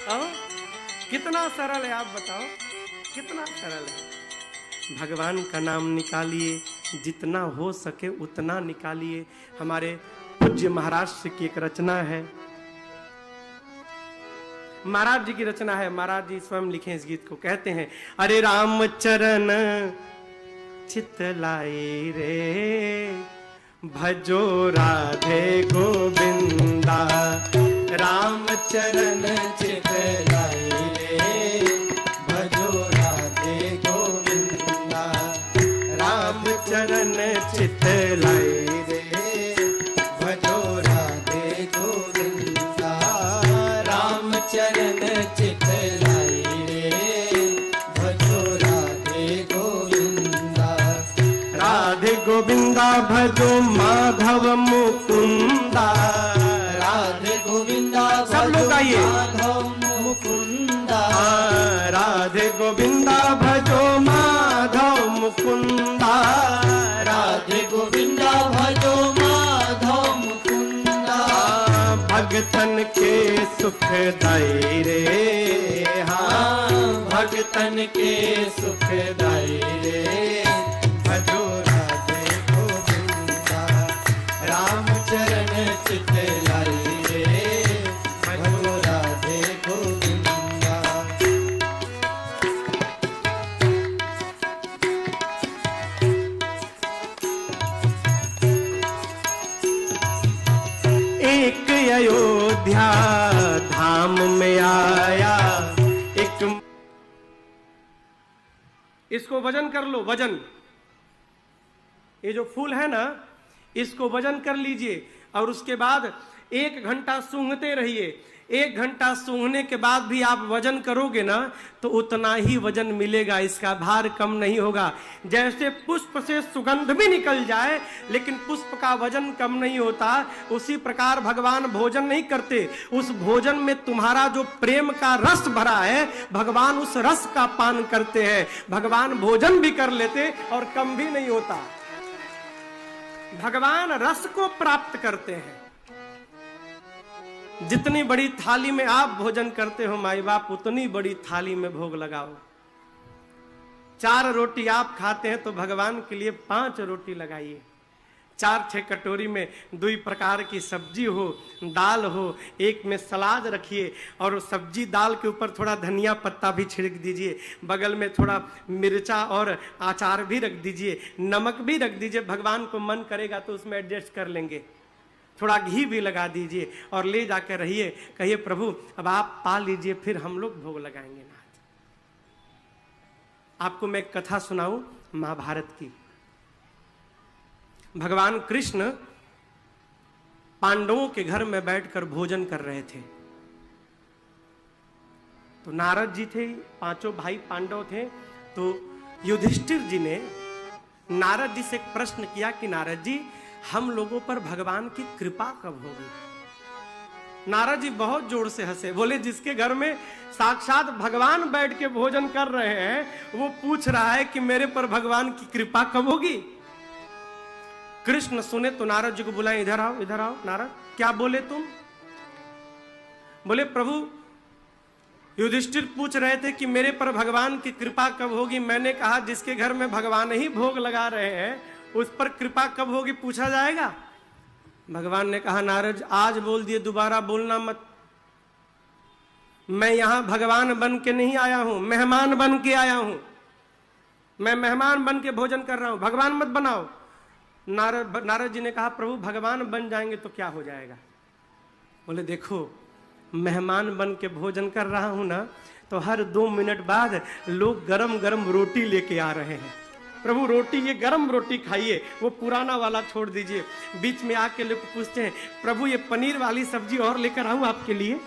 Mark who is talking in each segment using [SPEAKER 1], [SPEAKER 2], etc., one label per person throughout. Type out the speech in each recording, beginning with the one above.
[SPEAKER 1] आओ, कितना सरल है, आप बताओ कितना सरल है। भगवान का नाम निकालिए, जितना हो सके उतना निकालिए। हमारे पूज्य महाराष्ट्र की एक रचना है, महाराज जी की रचना है, महाराज जी स्वयं लिखे इस गीत को। कहते हैं, अरे राम चरण चितलाई रे, भजो राधे गोविंदा। राम चरण चितलाई रे, भजो राधे गोविंदा। राम चरण चितलाई रे, भजो राधे गोविंदा। राम चरण चितलाई रे, भजो राधे गोविंदा। राधे गोविंदा भजो माधव मुकुंदा। राधे गोविंदा सब लोग आइए, माधव मुकुंदा। राधे गोविंदा भजो माधव मुकुंदा। राधे गोविंदा भजो माधव मुकुंदा। भगतन के सुखदाई रे, हाँ भगतन के सुखदाई रे, भजो राधे गोविंदा। राम चरण चितलाई रे, भजो राधे गोविंदा। एक अयोध्या धाम में आया एक, इसको वजन कर लो, वजन। ये जो फूल है ना, इसको वजन कर लीजिए और उसके बाद 1 घंटा सूंघते रहिए। 1 घंटा सूंघने के बाद भी आप वजन करोगे ना, तो उतना ही वजन मिलेगा, इसका भार कम नहीं होगा। जैसे पुष्प से सुगंध भी निकल जाए लेकिन पुष्प का वजन कम नहीं होता, उसी प्रकार भगवान भोजन नहीं करते। उस भोजन में तुम्हारा जो प्रेम का रस भरा है, भगवान उस रस का पान करते हैं। भगवान भोजन भी कर लेते और कम भी नहीं होता। भगवान रस को प्राप्त करते हैं। जितनी बड़ी थाली में आप भोजन करते हो माई बाप, उतनी बड़ी थाली में भोग लगाओ। 4 रोटी आप खाते हैं तो भगवान के लिए 5 रोटी लगाइए। 4-6 कटोरी में 2 प्रकार की सब्जी हो, दाल हो, एक में सलाद रखिए और सब्जी दाल के ऊपर थोड़ा धनिया पत्ता भी छिड़क दीजिए, बगल में थोड़ा मिर्चा और अचार भी रख दीजिए, नमक भी रख दीजिए। भगवान को मन करेगा तो उसमें एडजस्ट कर लेंगे, थोड़ा घी भी लगा दीजिए और ले जाकर रहिए, कहिए प्रभु अब आप पा लीजिए, फिर हम लोग भोग लगाएंगे नाथ। आपको मैं एक कथा सुनाऊं महाभारत की। भगवान कृष्ण पांडवों के घर में बैठकर भोजन कर रहे थे। तो नारद जी थे, 5 भाई पांडव थे। तो युधिष्ठिर जी ने नारद जी से एक प्रश्न किया कि नारद जी, हम लोगों पर भगवान की कृपा कब होगी? नारद जी बहुत जोर से हंसे, बोले जिसके घर में साक्षात भगवान बैठ के भोजन कर रहे हैं, वो पूछ रहा है कि मेरे पर भगवान की कृपा कब होगी? कृष्ण सुने तो नारद जी को बुलाए, इधर आओ, इधर आओ। नारद क्या बोले तुम? बोले प्रभु युधिष्ठिर पूछ रहे थे कि मेरे पर भगवान की कृपा कब होगी। मैंने कहा जिसके घर में भगवान ही भोग लगा रहे हैं उस पर कृपा कब होगी पूछा जाएगा। भगवान ने कहा नारद आज बोल दिए, दोबारा बोलना मत। मैं यहां भगवान बन के नहीं आया हूं, मेहमान बन के आया हूं। मैं मेहमान बन के भोजन कर रहा हूं, भगवान मत बनाओ। नारद जी ने कहा प्रभु भगवान बन जाएंगे तो क्या हो जाएगा? बोले देखो मेहमान बन के भोजन कर रहा हूं ना, तो हर 2 मिनट बाद लोग गरम गरम रोटी लेके आ रहे हैं। प्रभु रोटी, ये गरम रोटी खाइए, वो पुराना वाला छोड़ दीजिए। बीच में आके लोग पूछते हैं प्रभु ये पनीर वाली सब्जी और लेकर आऊं आपके लिए,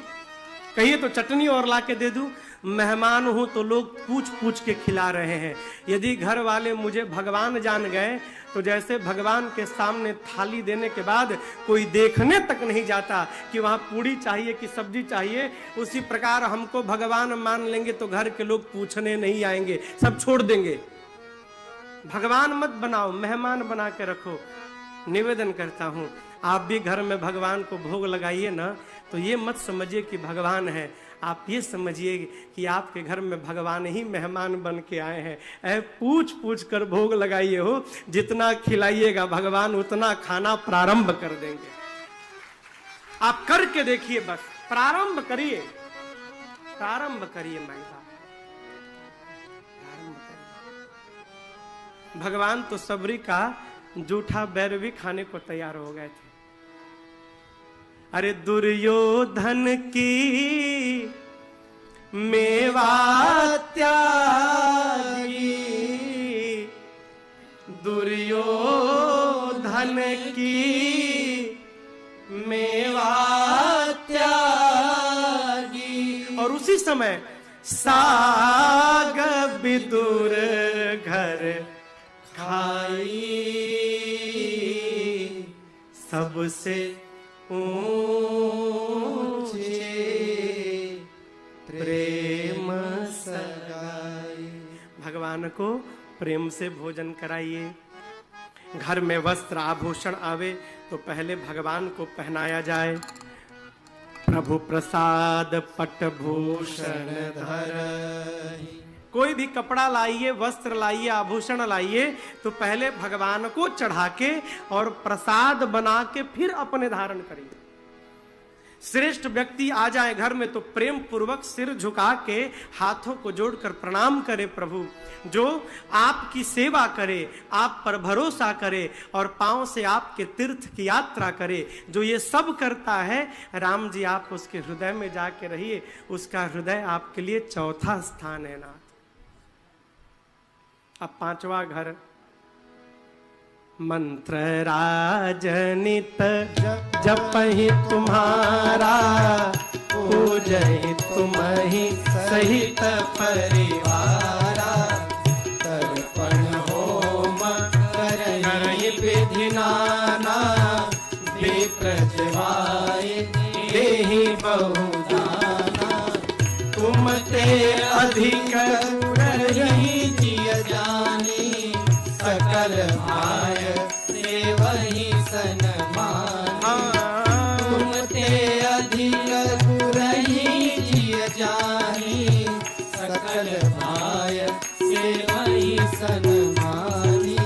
[SPEAKER 1] कहिए तो चटनी और ला के दे दूं। मेहमान हूं तो लोग पूछ पूछ के खिला रहे हैं। यदि घर वाले मुझे भगवान जान गए तो जैसे भगवान के सामने थाली देने के बाद कोई देखने तक नहीं जाता कि वहां पूड़ी चाहिए कि सब्जी चाहिए, उसी प्रकार हमको भगवान मान लेंगे तो घर के लोग पूछने नहीं आएंगे, सब छोड़ देंगे। भगवान मत बनाओ, मेहमान बना के रखो। निवेदन करता हूं आप भी घर में भगवान को भोग लगाइए ना, तो ये मत समझिए कि भगवान है, आप ये समझिए कि आपके घर में भगवान ही मेहमान बन के आए हैं। ऐ पूछ पूछ कर भोग लगाइए हो, जितना खिलाइएगा भगवान उतना खाना प्रारंभ कर देंगे। आप करके देखिए, बस प्रारंभ करिए, प्रारंभ करिए माई बाप, प्रारंभ करिए। भगवान तो सबरी का जूठा बैर भी खाने को तैयार हो गए थे। अरे दुर्योधन की मेवा त्यागी, दुर्योधन की मेवा त्यागी। और उसी समय साग विदुर घर खाई, सबसे ऊंचे प्रेम सगाई। भगवान को प्रेम से भोजन कराइए। घर में वस्त्र आभूषण आवे तो पहले भगवान को पहनाया जाए। प्रभु प्रसाद पटभूषण धरहि। कोई भी कपड़ा लाइए, वस्त्र लाइए, आभूषण लाइए तो पहले भगवान को चढ़ा के और प्रसाद बना के फिर अपने धारण करिए। श्रेष्ठ व्यक्ति आ जाए घर में तो प्रेम पूर्वक सिर झुका के हाथों को जोड़कर प्रणाम करे। प्रभु जो आपकी सेवा करे, आप पर भरोसा करे और पांव से आपके तीर्थ की यात्रा करे, जो ये सब करता है, राम जी आप उसके हृदय में जाके रहिए। उसका हृदय आपके लिए चौथा स्थान है नाथ। अब पांचवा घर, मंत्र राजनित जपहि तुम्हारा, पूजहि तुम्हि सहित परिवारा, तर्पण होम करहि विधि नाना, विप्रजवाय देहि बहुदाना, तुम ते अधिक रही जिय जानी, सकल भाय सेवहि सनमानी, तुम ते अधिक रही जिय जानी, सकल भाय सेवहि सनमानी।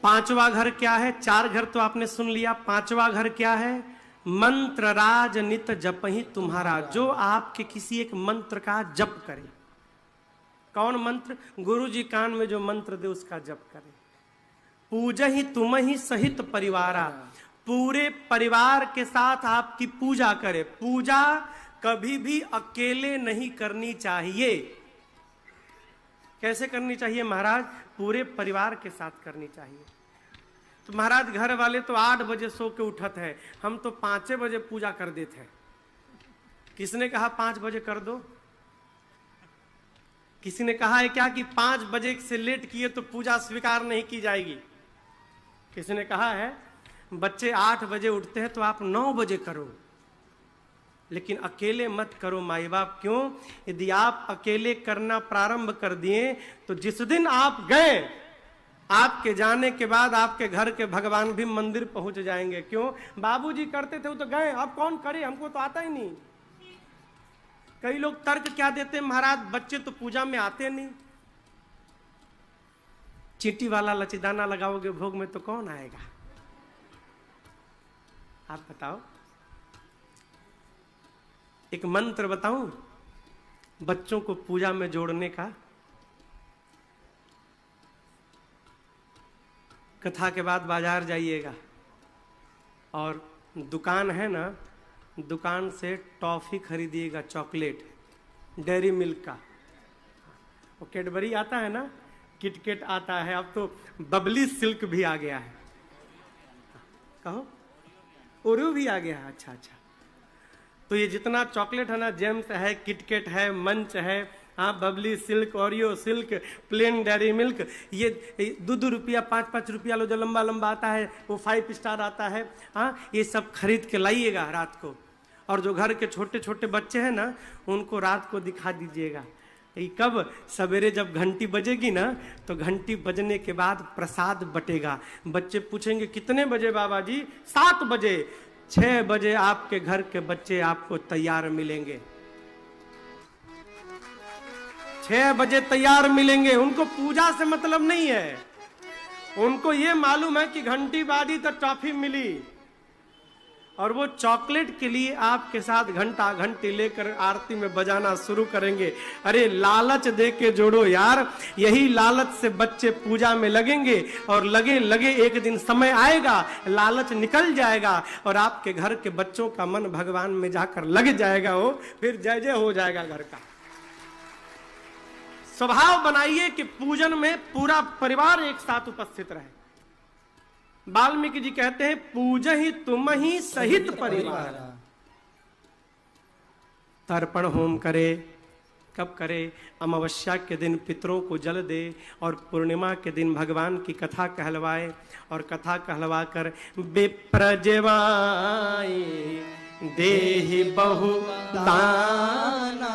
[SPEAKER 1] पांचवा घर क्या है? चार घर तो आपने सुन लिया, पांचवा घर क्या है? मंत्र राज नित जपहि तुम्हारा, जो आपके किसी एक मंत्र का जप करे। कौन मंत्र? गुरु जी कान में जो मंत्र दे उसका जप करे। पूजहि तुम्हि सहित परिवारा, पूरे परिवार के साथ आपकी पूजा करे। पूजा कभी भी अकेले नहीं करनी चाहिए। कैसे करनी चाहिए महाराज? पूरे परिवार के साथ करनी चाहिए। तो महाराज घर वाले तो 8 बजे सो के उठत है, हम तो 5 बजे पूजा कर देते हैं। किसने कहा 5 बजे कर दो? किसी ने कहा है क्या कि 5 बजे से लेट किए तो पूजा स्वीकार नहीं की जाएगी? किसी ने कहा है बच्चे 8 बजे उठते हैं तो आप 9 बजे करो, लेकिन अकेले मत करो माई बाप। क्यों? यदि आप अकेले करना प्रारंभ कर दिए तो जिस दिन आप गए, आपके जाने के बाद आपके घर के भगवान भी मंदिर पहुंच जाएंगे। क्यों? बाबूजी करते थे वो तो गए, अब कौन करे, हमको तो आता ही नहीं। कई लोग तर्क क्या देते हैं, महाराज बच्चे तो पूजा में आते नहीं। चींटी वाला लचीदाना लगाओगे भोग में तो कौन आएगा? आप बताओ। एक मंत्र बताऊं बच्चों को पूजा में जोड़ने का। कथा के बाद बाजार जाइएगा और दुकान है ना, दुकान से टॉफी खरीदिएगा, चॉकलेट, डेयरी मिल्क का। वो कैडबरी आता है ना, किटकेट आता है, अब तो बबली सिल्क भी आ गया है। कहो ओरियो भी आ गया है। अच्छा अच्छा। तो ये जितना चॉकलेट है ना, जेम्स है, किटकेट है, मंच है, हाँ, Bubbly Silk, Oreo Silk, plain Dairy Milk, ये 2-2 रुपया 5-5 रुपया लो जो लंबा लंबा आता है, वो 5 स्टार आता है। हाँ, ये सब खरीद के लाइएगा रात को। और जो घर के छोटे छोटे बच्चे हैं ना, उनको रात को दिखा दीजिएगा। कब? सवेरे जब घंटी बजेगी ना, तो घंटी बजने के बाद प्रसाद बटेगा। बच्चे पूछेंगे कितने बजे बाबा जी? 7 बजे। 6 बजे आपके घर के बच्चे आपको तैयार मिलेंगे, 6 बजे तैयार मिलेंगे। उनको पूजा से मतलब नहीं है, उनको ये मालूम है कि घंटी बाजी तो टॉफी मिली, और वो चॉकलेट के लिए आपके साथ घंटा घंटी लेकर आरती में बजाना शुरू करेंगे। अरे लालच दे के जोड़ो यार, यही लालच से बच्चे पूजा में लगेंगे, और लगे लगे एक दिन समय आएगा, लालच निकल जाएगा और आपके घर के बच्चों का मन भगवान में जाकर लग जाएगा, हो फिर जय जय हो जाएगा घर का। स्वभाव बनाइए कि पूजन में पूरा परिवार एक साथ उपस्थित रहे। वाल्मीकि जी कहते हैं पूजहि तुम ही सहित परिवार। तर्पण होम करे, कब करे? अमावस्या के दिन पितरों को जल दे, और पूर्णिमा के दिन भगवान की कथा कहलवाए, और कथा कहलवा कर विप्रजवाई देहि बहु दाना।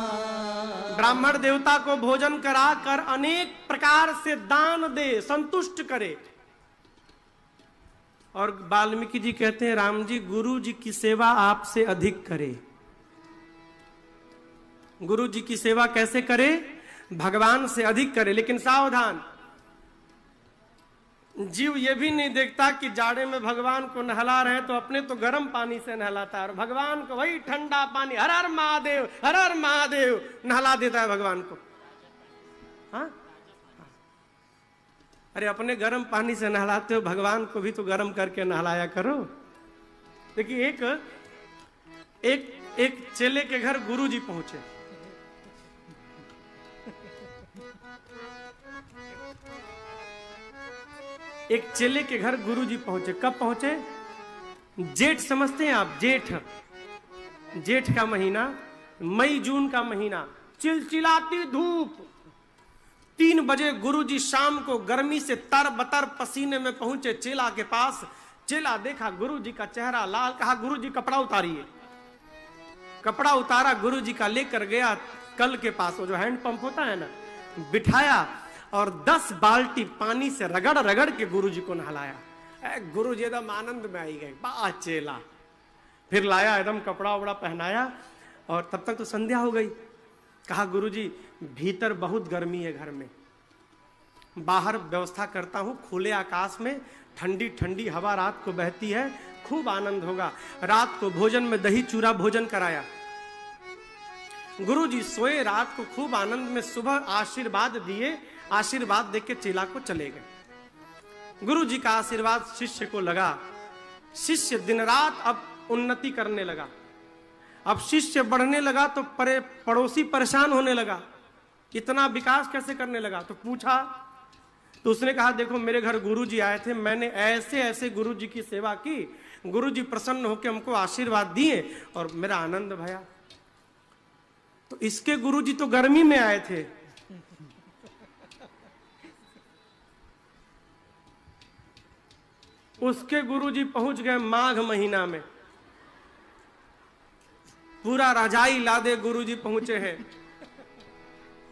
[SPEAKER 1] ब्राह्मण देवता को भोजन करा कर अनेक प्रकार से दान दे, संतुष्ट करे। और वाल्मीकि जी कहते हैं राम जी गुरु जी की सेवा आपसे अधिक करे। गुरु जी की सेवा कैसे करे? भगवान से अधिक करे। लेकिन सावधान, जीव ये भी नहीं देखता कि जाड़े में भगवान को नहला रहे तो अपने तो गर्म पानी से नहलाता है, और भगवान को वही ठंडा पानी हर हर महादेव हर हर महादेव नहला देता है भगवान को। हाँ, अरे अपने गर्म पानी से नहलाते हो, भगवान को भी तो गर्म करके नहलाया करो। देखिए एक चेले के घर गुरुजी पहुंचे। एक चेले के घर गुरुजी पहुंचे। कब पहुंचे? जेठ समझते हैं आप? जेठ का महीना, मई जून का महीना, चिलचिलाती धूप। 3 बजे गुरुजी शाम को गर्मी से तरबतर पसीने में पहुंचे चेला के पास। चेला देखा गुरुजी का चेहरा लाल, कहा गुरुजी कपड़ा उतारिए। कपड़ा उतारा, गुरुजी का लेकर गया कल के पास, वो जो हैंड पंप होता है ना, बिठाया और 10 बाल्टी पानी से रगड़ रगड़ के गुरुजी को नहलाया। गुरुजी एकदम आनंद में आई गए, बा चेला। फिर लाया, एकदम कपड़ा वपड़ा पहनाया, और तब तक तो संध्या हो गई। कहा गुरुजी भीतर बहुत गर्मी है घर में, बाहर व्यवस्था करता हूं खुले आकाश में, ठंडी ठंडी हवा रात को बहती है, खूब आनंद होगा। रात को भोजन में दही चूरा भोजन कराया। गुरुजी सोए, रात को खूब आनंद में, सुबह आशीर्वाद दिए, आशीर्वाद देके चेला को चले गए। गुरुजी का आशीर्वाद शिष्य को लगा। शिष्य दिन रात अब उन्नति करने लगा। अब शिष्य बढ़ने लगा तो पड़ोसी परेशान होने लगा, इतना विकास कैसे करने लगा? तो पूछा, तो उसने कहा देखो मेरे घर गुरुजी आए थे, मैंने ऐसे ऐसे गुरुजी की सेवा की, गुरुजी प्रसन्न होकर हमको आशीर्वाद दिए और मेरा आनंद भया। तो इसके गुरुजी तो गर्मी में आए थे, उसके गुरुजी पहुंच गए माघ महीना में, पूरा रजाई लादे गुरुजी पहुंचे हैं,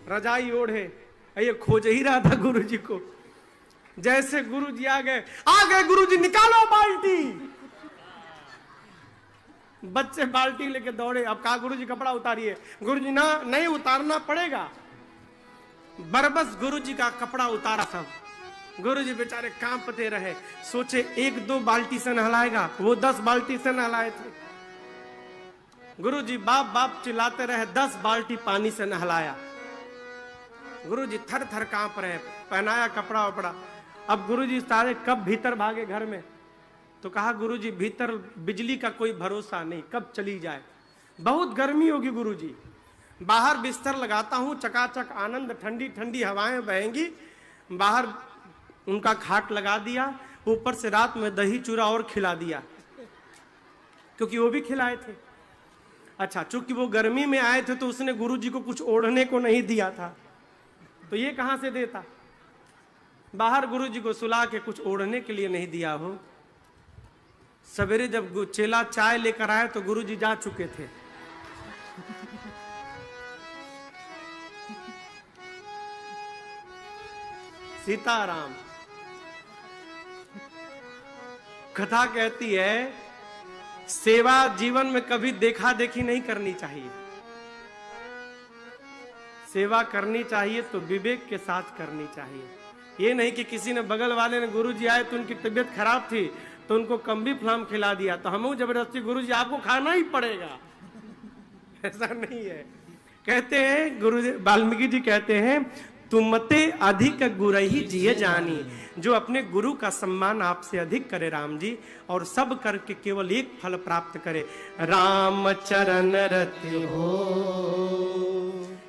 [SPEAKER 1] रजाई ओढ़े। ये खोज ही रहा था गुरुजी को। जैसे गुरुजी आ गए गुरुजी निकालो बाल्टी। बच्चे बाल्टी लेके दौड़े। अब कहा गुरुजी कपड़ा उतारिए। गुरुजी ना, नहीं उतारना पड़ेगा। बरबस गुरुजी का कपड़ा उतारा सब। गुरुजी बेचारे कांपते रहे, सोचे 1-2 बाल्टी से नहलाएगा, वो 10 बाल्टी से नहलाए थे। गुरुजी बाप बाप चिल्लाते रहे, 10 बाल्टी पानी से नहलाया। गुरुजी थर थर कांप रहे, पहनाया कपड़ा वपड़ा। अब गुरुजी सारे कब भीतर भागे घर में, तो कहा गुरुजी भीतर बिजली का कोई भरोसा नहीं, कब चली जाए, बहुत गर्मी होगी गुरुजी। बाहर बिस्तर लगाता हूं, चकाचक आनंद, ठंडी ठंडी हवाएं बहेंगी। बाहर उनका खाट लगा दिया, ऊपर से रात में दही चूरा और खिला दिया, क्योंकि वो भी खिलाए थे। अच्छा, चूंकि वो गर्मी में आए थे तो उसने गुरुजी को कुछ ओढ़ने को नहीं दिया था, तो ये कहां से देता? बाहर गुरुजी को सुला के कुछ ओढ़ने के लिए नहीं दिया हो। सवेरे जब चेला चाय लेकर आए तो गुरुजी जा चुके थे। सीताराम। कथा कहती है सेवा जीवन में कभी देखा देखी नहीं करनी चाहिए। सेवा करनी चाहिए तो विवेक के साथ करनी चाहिए। ये नहीं कि किसी ने बगल वाले ने गुरुजी आए तो उनकी तबीयत खराब थी तो उनको कम्बी फलाम खिला दिया तो हम जबरदस्ती गुरुजी आपको खाना ही पड़ेगा, ऐसा नहीं है। कहते हैं गुरु वाल्मीकि जी कहते हैं, तुमते अधिक गुरही जिये जानी, जो अपने गुरु का सम्मान आपसे अधिक करे राम जी, और सब करके केवल एक फल प्राप्त करे, राम चरण रति हो।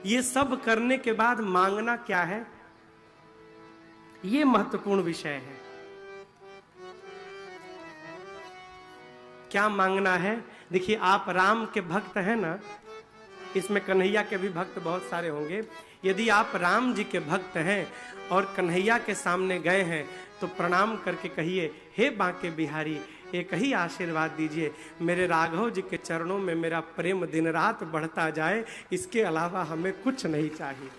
[SPEAKER 1] ये सब करने के बाद मांगना क्या है, ये महत्वपूर्ण विषय है। क्या मांगना है? देखिए, आप राम के भक्त हैं ना, इसमें कन्हैया के भी भक्त बहुत सारे होंगे। यदि आप राम जी के भक्त हैं और कन्हैया के सामने गए हैं तो प्रणाम करके कहिए, हे बांके बिहारी, एक ही आशीर्वाद दीजिए, मेरे राघव जी के चरणों में मेरा प्रेम दिन रात बढ़ता जाए, इसके अलावा हमें कुछ नहीं चाहिए।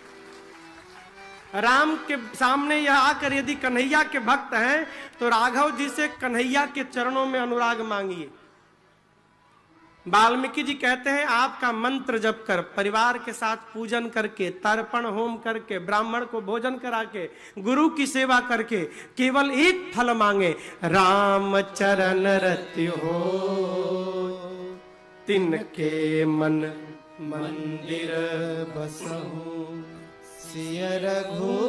[SPEAKER 1] राम के सामने यह आकर यदि कन्हैया के भक्त हैं तो राघव जी से कन्हैया के चरणों में अनुराग मांगिए। वाल्मीकि जी कहते हैं, आपका मंत्र जप कर, परिवार के साथ पूजन करके, तर्पण होम करके, ब्राह्मण को भोजन करा के, गुरु की सेवा करके केवल एक फल मांगे, राम चरण रति हो, तिनके मन मंदिर बसहु, सिय रघुनंदन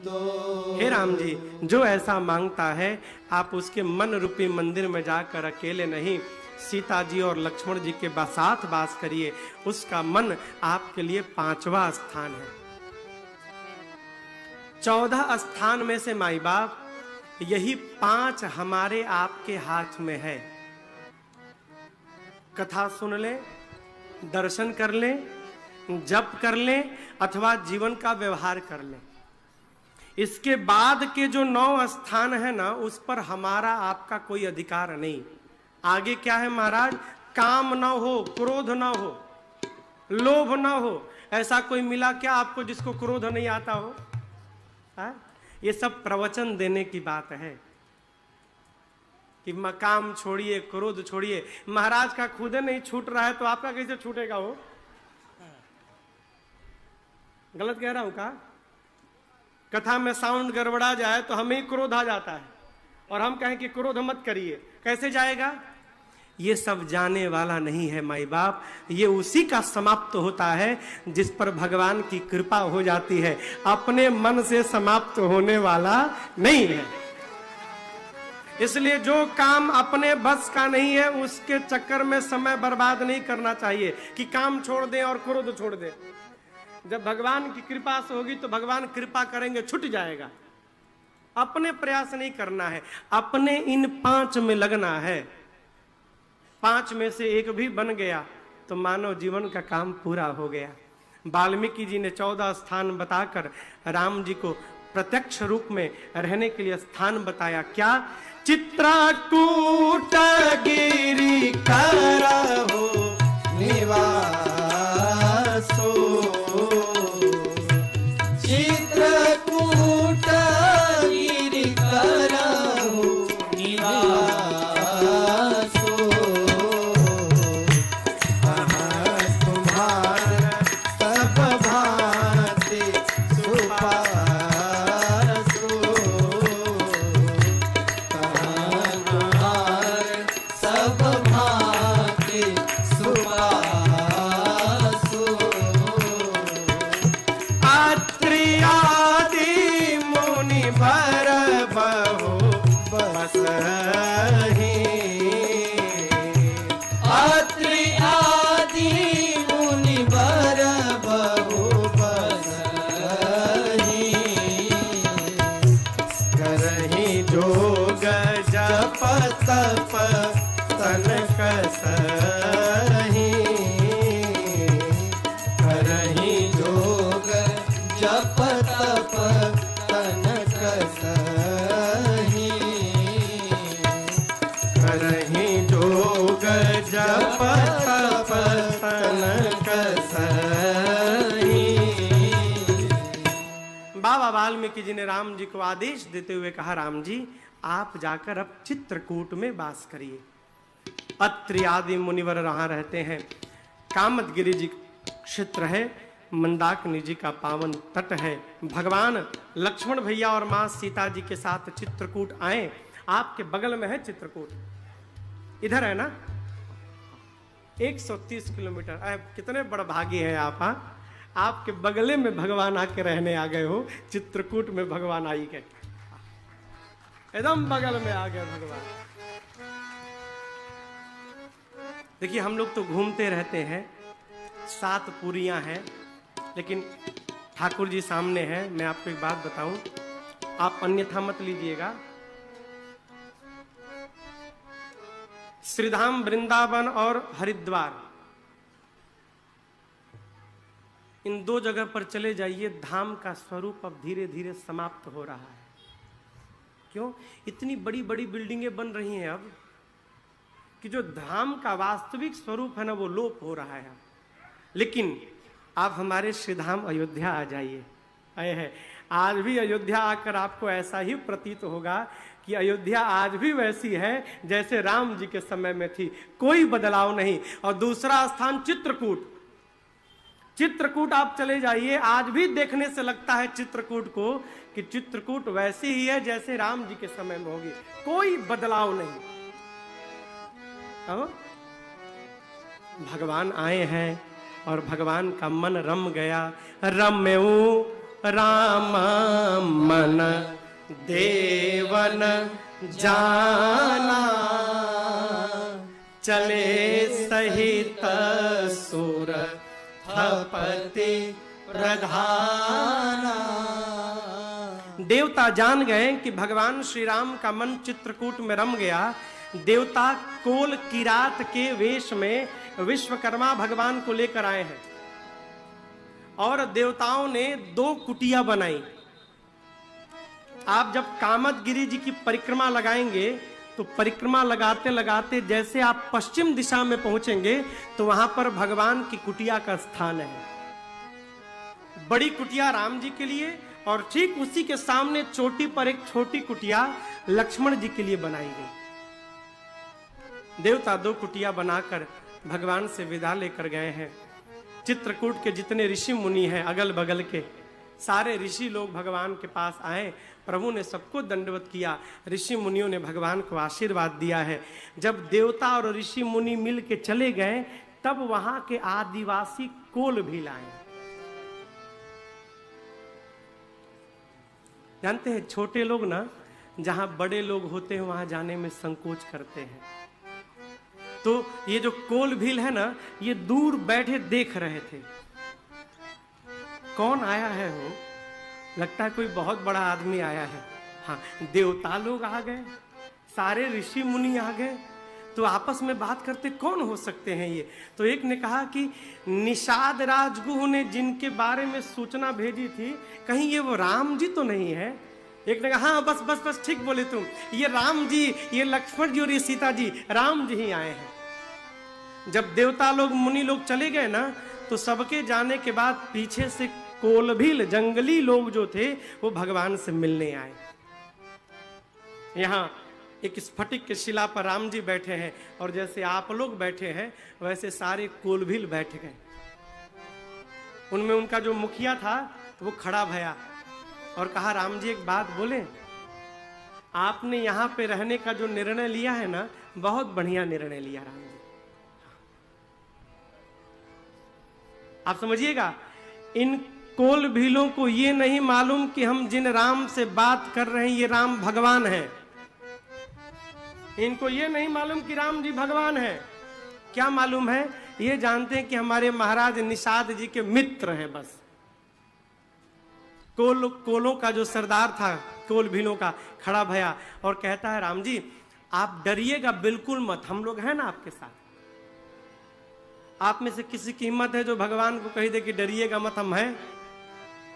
[SPEAKER 1] दो। हे राम जी, जो ऐसा मांगता है आप उसके मन रूपी मंदिर में जाकर अकेले नहीं, सीता जी और लक्ष्मण जी के साथ वास करिए, उसका मन आपके लिए 5वां स्थान है। 14 स्थान में से माई बाप यही 5 हमारे आपके हाथ में है। कथा सुन ले, दर्शन कर ले, जप कर ले अथवा जीवन का व्यवहार कर ले। इसके बाद के जो 9 स्थान है ना, उस पर हमारा आपका कोई अधिकार नहीं। आगे क्या है महाराज? काम ना हो, क्रोध ना हो, लोभ ना हो। ऐसा कोई मिला क्या आपको जिसको क्रोध नहीं आता हो? ये सब प्रवचन देने की बात है कि मकाम छोड़िए, क्रोध छोड़िए। महाराज का खुद नहीं छूट रहा है तो आपका कैसे छूटेगा? हो गलत कह रहा हूं का? कथा में साउंड गड़बड़ा जाए तो हमें ही क्रोध आ जाता है और हम कहें कि क्रोध मत करिए, कैसे जाएगा? ये सब जाने वाला नहीं है माई बाप। ये उसी का समाप्त होता है जिस पर भगवान की कृपा हो जाती है, अपने मन से समाप्त होने वाला नहीं है। इसलिए जो काम अपने बस का नहीं है उसके चक्कर में समय बर्बाद नहीं करना चाहिए कि काम छोड़ दें और क्रोध छोड़ दें। जब भगवान की कृपा से होगी तो भगवान कृपा करेंगे, छूट जाएगा। अपने प्रयास नहीं करना है, अपने इन 5 में लगना है। 5 में से एक भी बन गया तो मानव जीवन का काम पूरा हो गया। वाल्मीकि जी ने 14 स्थान बताकर राम जी को प्रत्यक्ष रूप में रहने के लिए स्थान बताया। क्या? चित्रकूट गिरि करहु निवासो, चित्रकूट गिरि करहु निवासो, तुम्हार सब भांति सुपासो, तुम्हार सब भांति सुपासो, अत्रि आदि मुनि वर बहु बसहि, अत्रि आदि मुनि वर बहु बसहि, करहि जोग जप तप तन कसहि, करहि जोग जप तप तन कसहि, करहि जोग जप तप तन कसहि। वाह वाह वाह। वाल्मीकि जी ने राम जी को आदेश देते हुए कहा, राम जी आप जाकर अब चित्रकूट में वास करिए। अत्रि आदि मुनिवर वहां रहते हैं। कामदगिरि जी क्षेत्र है, मंदाकिनी जी का पावन तट है। भगवान लक्ष्मण भैया और मां सीता जी के साथ चित्रकूट आए। आपके बगल में है चित्रकूट, इधर है ना, 130 किलोमीटर। कितने बड़े भागी हैं आप, हाँ? आपके बगले में भगवान आके रहने आ गए हो। चित्रकूट में भगवान आई गए, एकदम बगल में आ गए भगवान। देखिए हम लोग तो घूमते रहते हैं, 7 पुरियां हैं, लेकिन ठाकुर जी सामने हैं। मैं आपको एक बात बताऊं, आप अन्यथा मत लीजिएगा। श्रीधाम वृंदावन और हरिद्वार, इन 2 जगह पर चले जाइए, धाम का स्वरूप अब धीरे धीरे समाप्त हो रहा है। क्यों? इतनी बड़ी बड़ी बिल्डिंगें बन रही हैं अब कि जो धाम का वास्तविक स्वरूप है ना, वो लोप हो रहा है। लेकिन आप हमारे श्रीधाम अयोध्या आ जाइए, आए हैं आज भी अयोध्या आकर आपको ऐसा ही प्रतीत होगा कि अयोध्या आज भी वैसी है जैसे राम जी के समय में थी, कोई बदलाव नहीं। और दूसरा स्थान चित्रकूट, चित्रकूट आप चले जाइए, आज भी देखने से लगता है चित्रकूट को कि चित्रकूट वैसी ही है जैसे राम जी के समय में होगी, कोई बदलाव नहीं। भगवान आए हैं और भगवान का मन रम गया। रम्यऊ राम मन देवन जाना, चले सहित सुर थपति प्रधाना। देवता जान गए कि भगवान श्री राम का मन चित्रकूट में रम गया। देवता कोल किरात के वेश में विश्वकर्मा भगवान को लेकर आए हैं और देवताओं ने 2 कुटिया बनाई। आप जब कामदगिरि जी की परिक्रमा लगाएंगे तो परिक्रमा लगाते लगाते जैसे आप पश्चिम दिशा में पहुंचेंगे तो वहां पर भगवान की कुटिया का स्थान है। बड़ी कुटिया राम जी के लिए और ठीक उसी के सामने चोटी पर एक छोटी कुटिया लक्ष्मण जी के लिए बनाई गई। देवता 2 कुटिया बनाकर भगवान से विदा लेकर गए हैं। चित्रकूट के जितने ऋषि मुनि हैं अगल बगल के, सारे ऋषि लोग भगवान के पास आए। प्रभु ने सबको दंडवत किया। ऋषि मुनियों ने भगवान को आशीर्वाद दिया है। जब देवता और ऋषि मुनि मिल के चले गए तब वहां के आदिवासी कोल भी लाए। जानते हैं छोटे लोग ना जहां बड़े लोग होते हैं वहां जाने में संकोच करते हैं। तो ये जो कोल भील है ना, ये दूर बैठे देख रहे थे कौन आया है वो, लगता है कोई बहुत बड़ा आदमी आया है। हाँ, देवता लोग आ गए, सारे ऋषि मुनि आ गए, तो आपस में बात करते कौन हो सकते हैं ये। तो एक ने कहा कि निषाद राजगुह ने जिनके बारे में सूचना भेजी थी, कहीं ये वो राम जी तो नहीं है। एक ने कहा हाँ बस बस बस ठीक बोले तुम, ये राम जी, ये लक्ष्मण जी और ये सीता जी, राम जी ही आए हैं। जब देवता लोग मुनि लोग चले गए ना तो सबके जाने के बाद पीछे से कोलभील जंगली लोग जो थे वो भगवान से मिलने आए। यहाँ एक स्फटिक के शिला पर राम जी बैठे हैं और जैसे आप लोग बैठे हैं वैसे सारे कोलभील बैठ गए। उनमें उनका जो मुखिया था वो खड़ा भया और कहा राम जी एक बात बोले, आपने यहाँ पे रहने का जो निर्णय लिया है ना, बहुत बढ़िया निर्णय लिया राम जी। आप समझिएगा, इन कोल भीलों को ये नहीं मालूम कि हम जिन राम से बात कर रहे हैं ये राम भगवान है। इनको ये नहीं मालूम कि राम जी भगवान है। क्या मालूम है? ये जानते हैं कि हमारे महाराज निषाद जी के मित्र हैं बस। कोलों का जो सरदार था कोल भीलों का, खड़ा भया और कहता है राम जी आप डरिएगा बिल्कुल मत, हम लोग हैं ना आपके साथ। आप में से किसी की हिम्मत है जो भगवान को कह दे कि डरिएगा मत, हम हैं?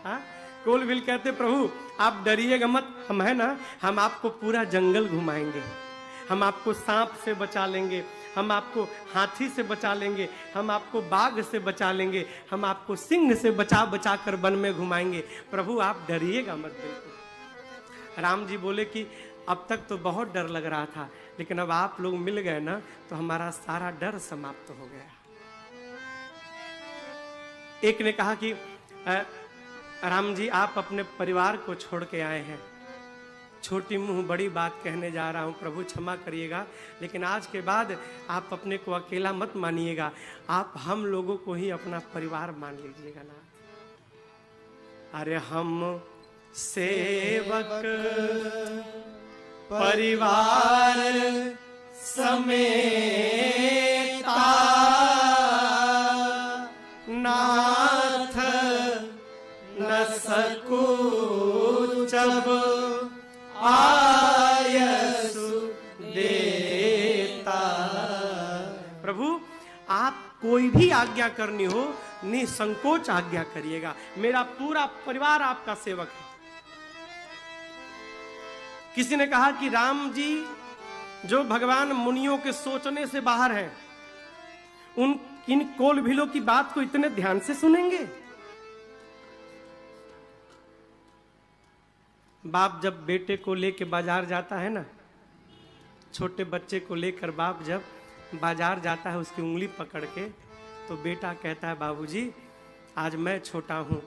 [SPEAKER 1] हाँ? कोल भील कहते प्रभु आप डरिएगा मत, हम हैं ना, हम आपको पूरा जंगल घुमाएंगे, हम आपको सांप से बचा लेंगे, हम आपको हाथी से बचा लेंगे, हम आपको बाघ से बचा लेंगे, हम आपको सिंह से बचा बचा कर वन में घुमाएंगे। प्रभु आप डरिएगा मत बिल्कुल। राम जी बोले कि अब तक तो बहुत डर लग रहा था, लेकिन अब आप लोग मिल गए ना तो हमारा सारा डर समाप्त हो गया। एक ने कहा कि राम जी आप अपने परिवार को छोड़ के आए हैं, छोटी मुंह बड़ी बात कहने जा रहा हूं, प्रभु क्षमा करिएगा, लेकिन आज के बाद आप अपने को अकेला मत मानिएगा, आप हम लोगों को ही अपना परिवार मान लीजिएगा ना। अरे हम सेवक परिवार समेता नाथ न सकू जब आयसु देता। प्रभु आप कोई भी आज्ञा करनी हो निसंकोच आज्ञा करिएगा, मेरा पूरा परिवार आपका सेवक है। किसी ने कहा कि राम जी जो भगवान मुनियों के सोचने से बाहर हैं, उन इन कोल भीलों की बात को इतने ध्यान से सुनेंगे। बाप जब बेटे को लेकर बाजार जाता है ना, छोटे बच्चे को लेकर बाप जब बाजार जाता है उसकी उंगली पकड़ के, तो बेटा कहता है बाबूजी आज मैं छोटा हूं,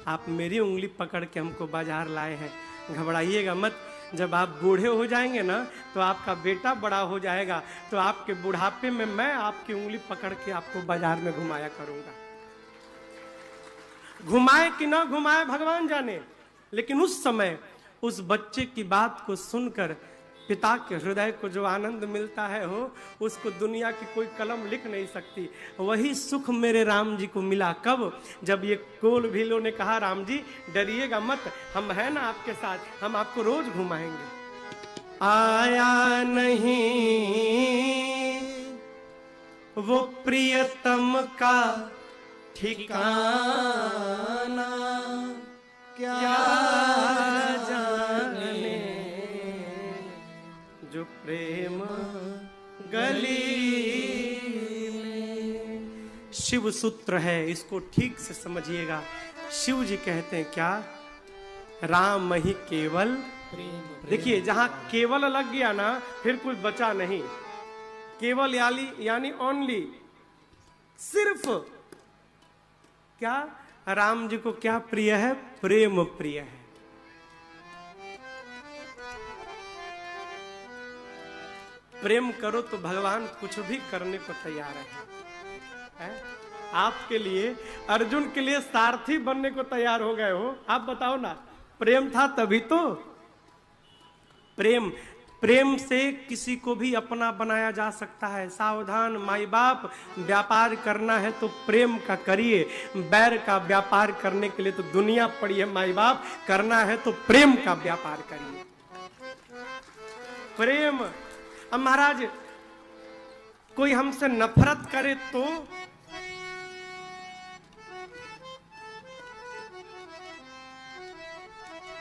[SPEAKER 1] आप मेरी उंगली पकड़ के हमको बाजार लाए हैं, घबराइएगा मत, जब आप बूढ़े हो जाएंगे ना तो आपका बेटा बड़ा हो जाएगा, तो आपके बुढ़ापे में मैं आपकी उंगली पकड़ के आपको बाजार में घुमाया करूंगा। घुमाए कि ना घुमाए भगवान जाने, लेकिन उस समय उस बच्चे की बात को सुनकर पिता के हृदय को जो आनंद मिलता है हो, उसको दुनिया की कोई कलम लिख नहीं सकती। वही सुख मेरे राम जी को मिला कब, जब ये कोल भीलों ने कहा राम जी डरिएगा मत, हम हैं ना आपके साथ, हम आपको रोज घुमाएंगे। आया नहीं वो प्रियतम का ठिकाना, क्या जाने जो प्रेम गली में। शिव सूत्र है, इसको ठीक से समझिएगा। शिव जी कहते हैं क्या, राम ही केवल। देखिए जहां केवल लग गया ना फिर कुछ बचा नहीं। केवल यानी ओनली, सिर्फ। क्या राम जी को क्या प्रिय है, प्रेम प्रिय है। प्रेम करो तो भगवान कुछ भी करने को तैयार है? आपके लिए, अर्जुन के लिए सारथी बनने को तैयार हो गए हो। आप बताओ ना, प्रेम था तभी तो। प्रेम से किसी को भी अपना बनाया जा सकता है। सावधान माई बाप, व्यापार करना है तो प्रेम का करिए, बैर का व्यापार करने के लिए तो दुनिया पड़ी है माई बाप, करना है तो प्रेम का व्यापार करिए। प्रेम। अब महाराज कोई हमसे नफरत करे तो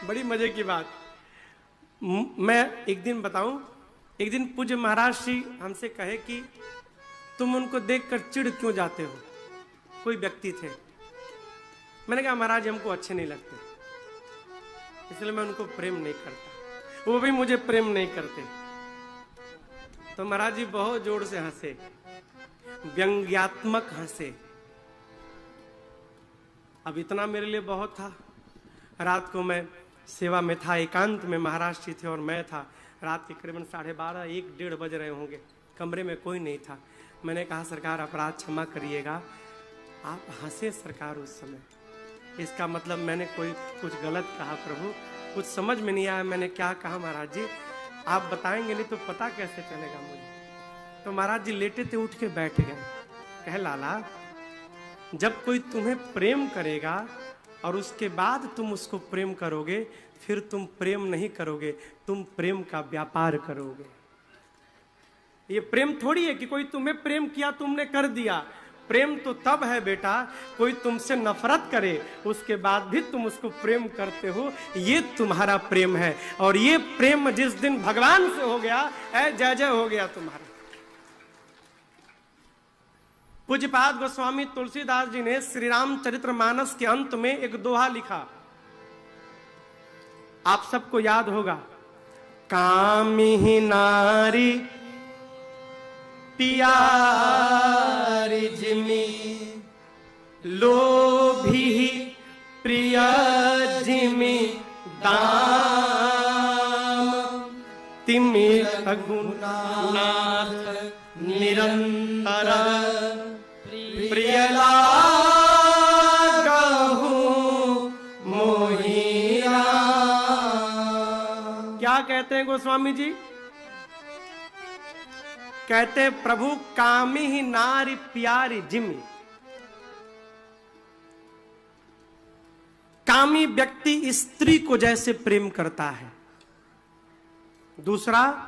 [SPEAKER 1] बड़ी मजे की बात, मैं एक दिन बताऊं। एक दिन पूज्य महाराज श्री हमसे कहे कि तुम उनको देखकर चिढ़ क्यों जाते हो। कोई व्यक्ति थे, मैंने कहा महाराज हमको अच्छे नहीं लगते, इसलिए मैं उनको प्रेम नहीं करता, वो भी मुझे प्रेम नहीं करते। तो महाराज जी बहुत जोर से हंसे, व्यंग्यात्मक हंसे। अब इतना मेरे लिए बहुत था। रात को मैं सेवा में था, एकांत में महाराज जी थे और मैं था। रात के करीबन 12:30 1-1:30 बज रहे होंगे, कमरे में कोई नहीं था। मैंने कहा सरकार अपराध क्षमा करिएगा। आप हंसे सरकार उस समय, इसका मतलब मैंने कुछ गलत कहा प्रभु, कुछ समझ में नहीं आया मैंने क्या कहा। महाराज जी आप बताएंगे नहीं तो पता कैसे चलेगा मुझे। तो महाराज जी लेटे थे, उठ के बैठ गए। कहे लाला, जब कोई तुम्हें प्रेम करेगा और उसके बाद तुम उसको प्रेम करोगे, फिर तुम प्रेम नहीं करोगे, तुम प्रेम का व्यापार करोगे। ये प्रेम थोड़ी है कि कोई तुम्हें प्रेम किया तुमने कर दिया। प्रेम तो तब है बेटा, कोई तुमसे नफरत करे उसके बाद भी तुम उसको प्रेम करते हो, ये तुम्हारा प्रेम है। और ये प्रेम जिस दिन भगवान से हो गया, जय जय हो गया तुम्हारा। पूज्यपाद गोस्वामी तुलसीदास जी ने श्री रामचरितमानस के अंत में एक दोहा लिखा, आप सबको याद होगा। कामिही नारी प्यारी जिमी, लोभी प्रिय जिमी दाम, तिमि रघुनाथ निरंतर प्रिय लागहु मोहि राम। क्या कहते हैं गोस्वामी जी? कहते हैं प्रभु कामी ही नारी प्यारी जिमी। कामी व्यक्ति स्त्री को जैसे प्रेम करता है, दूसरा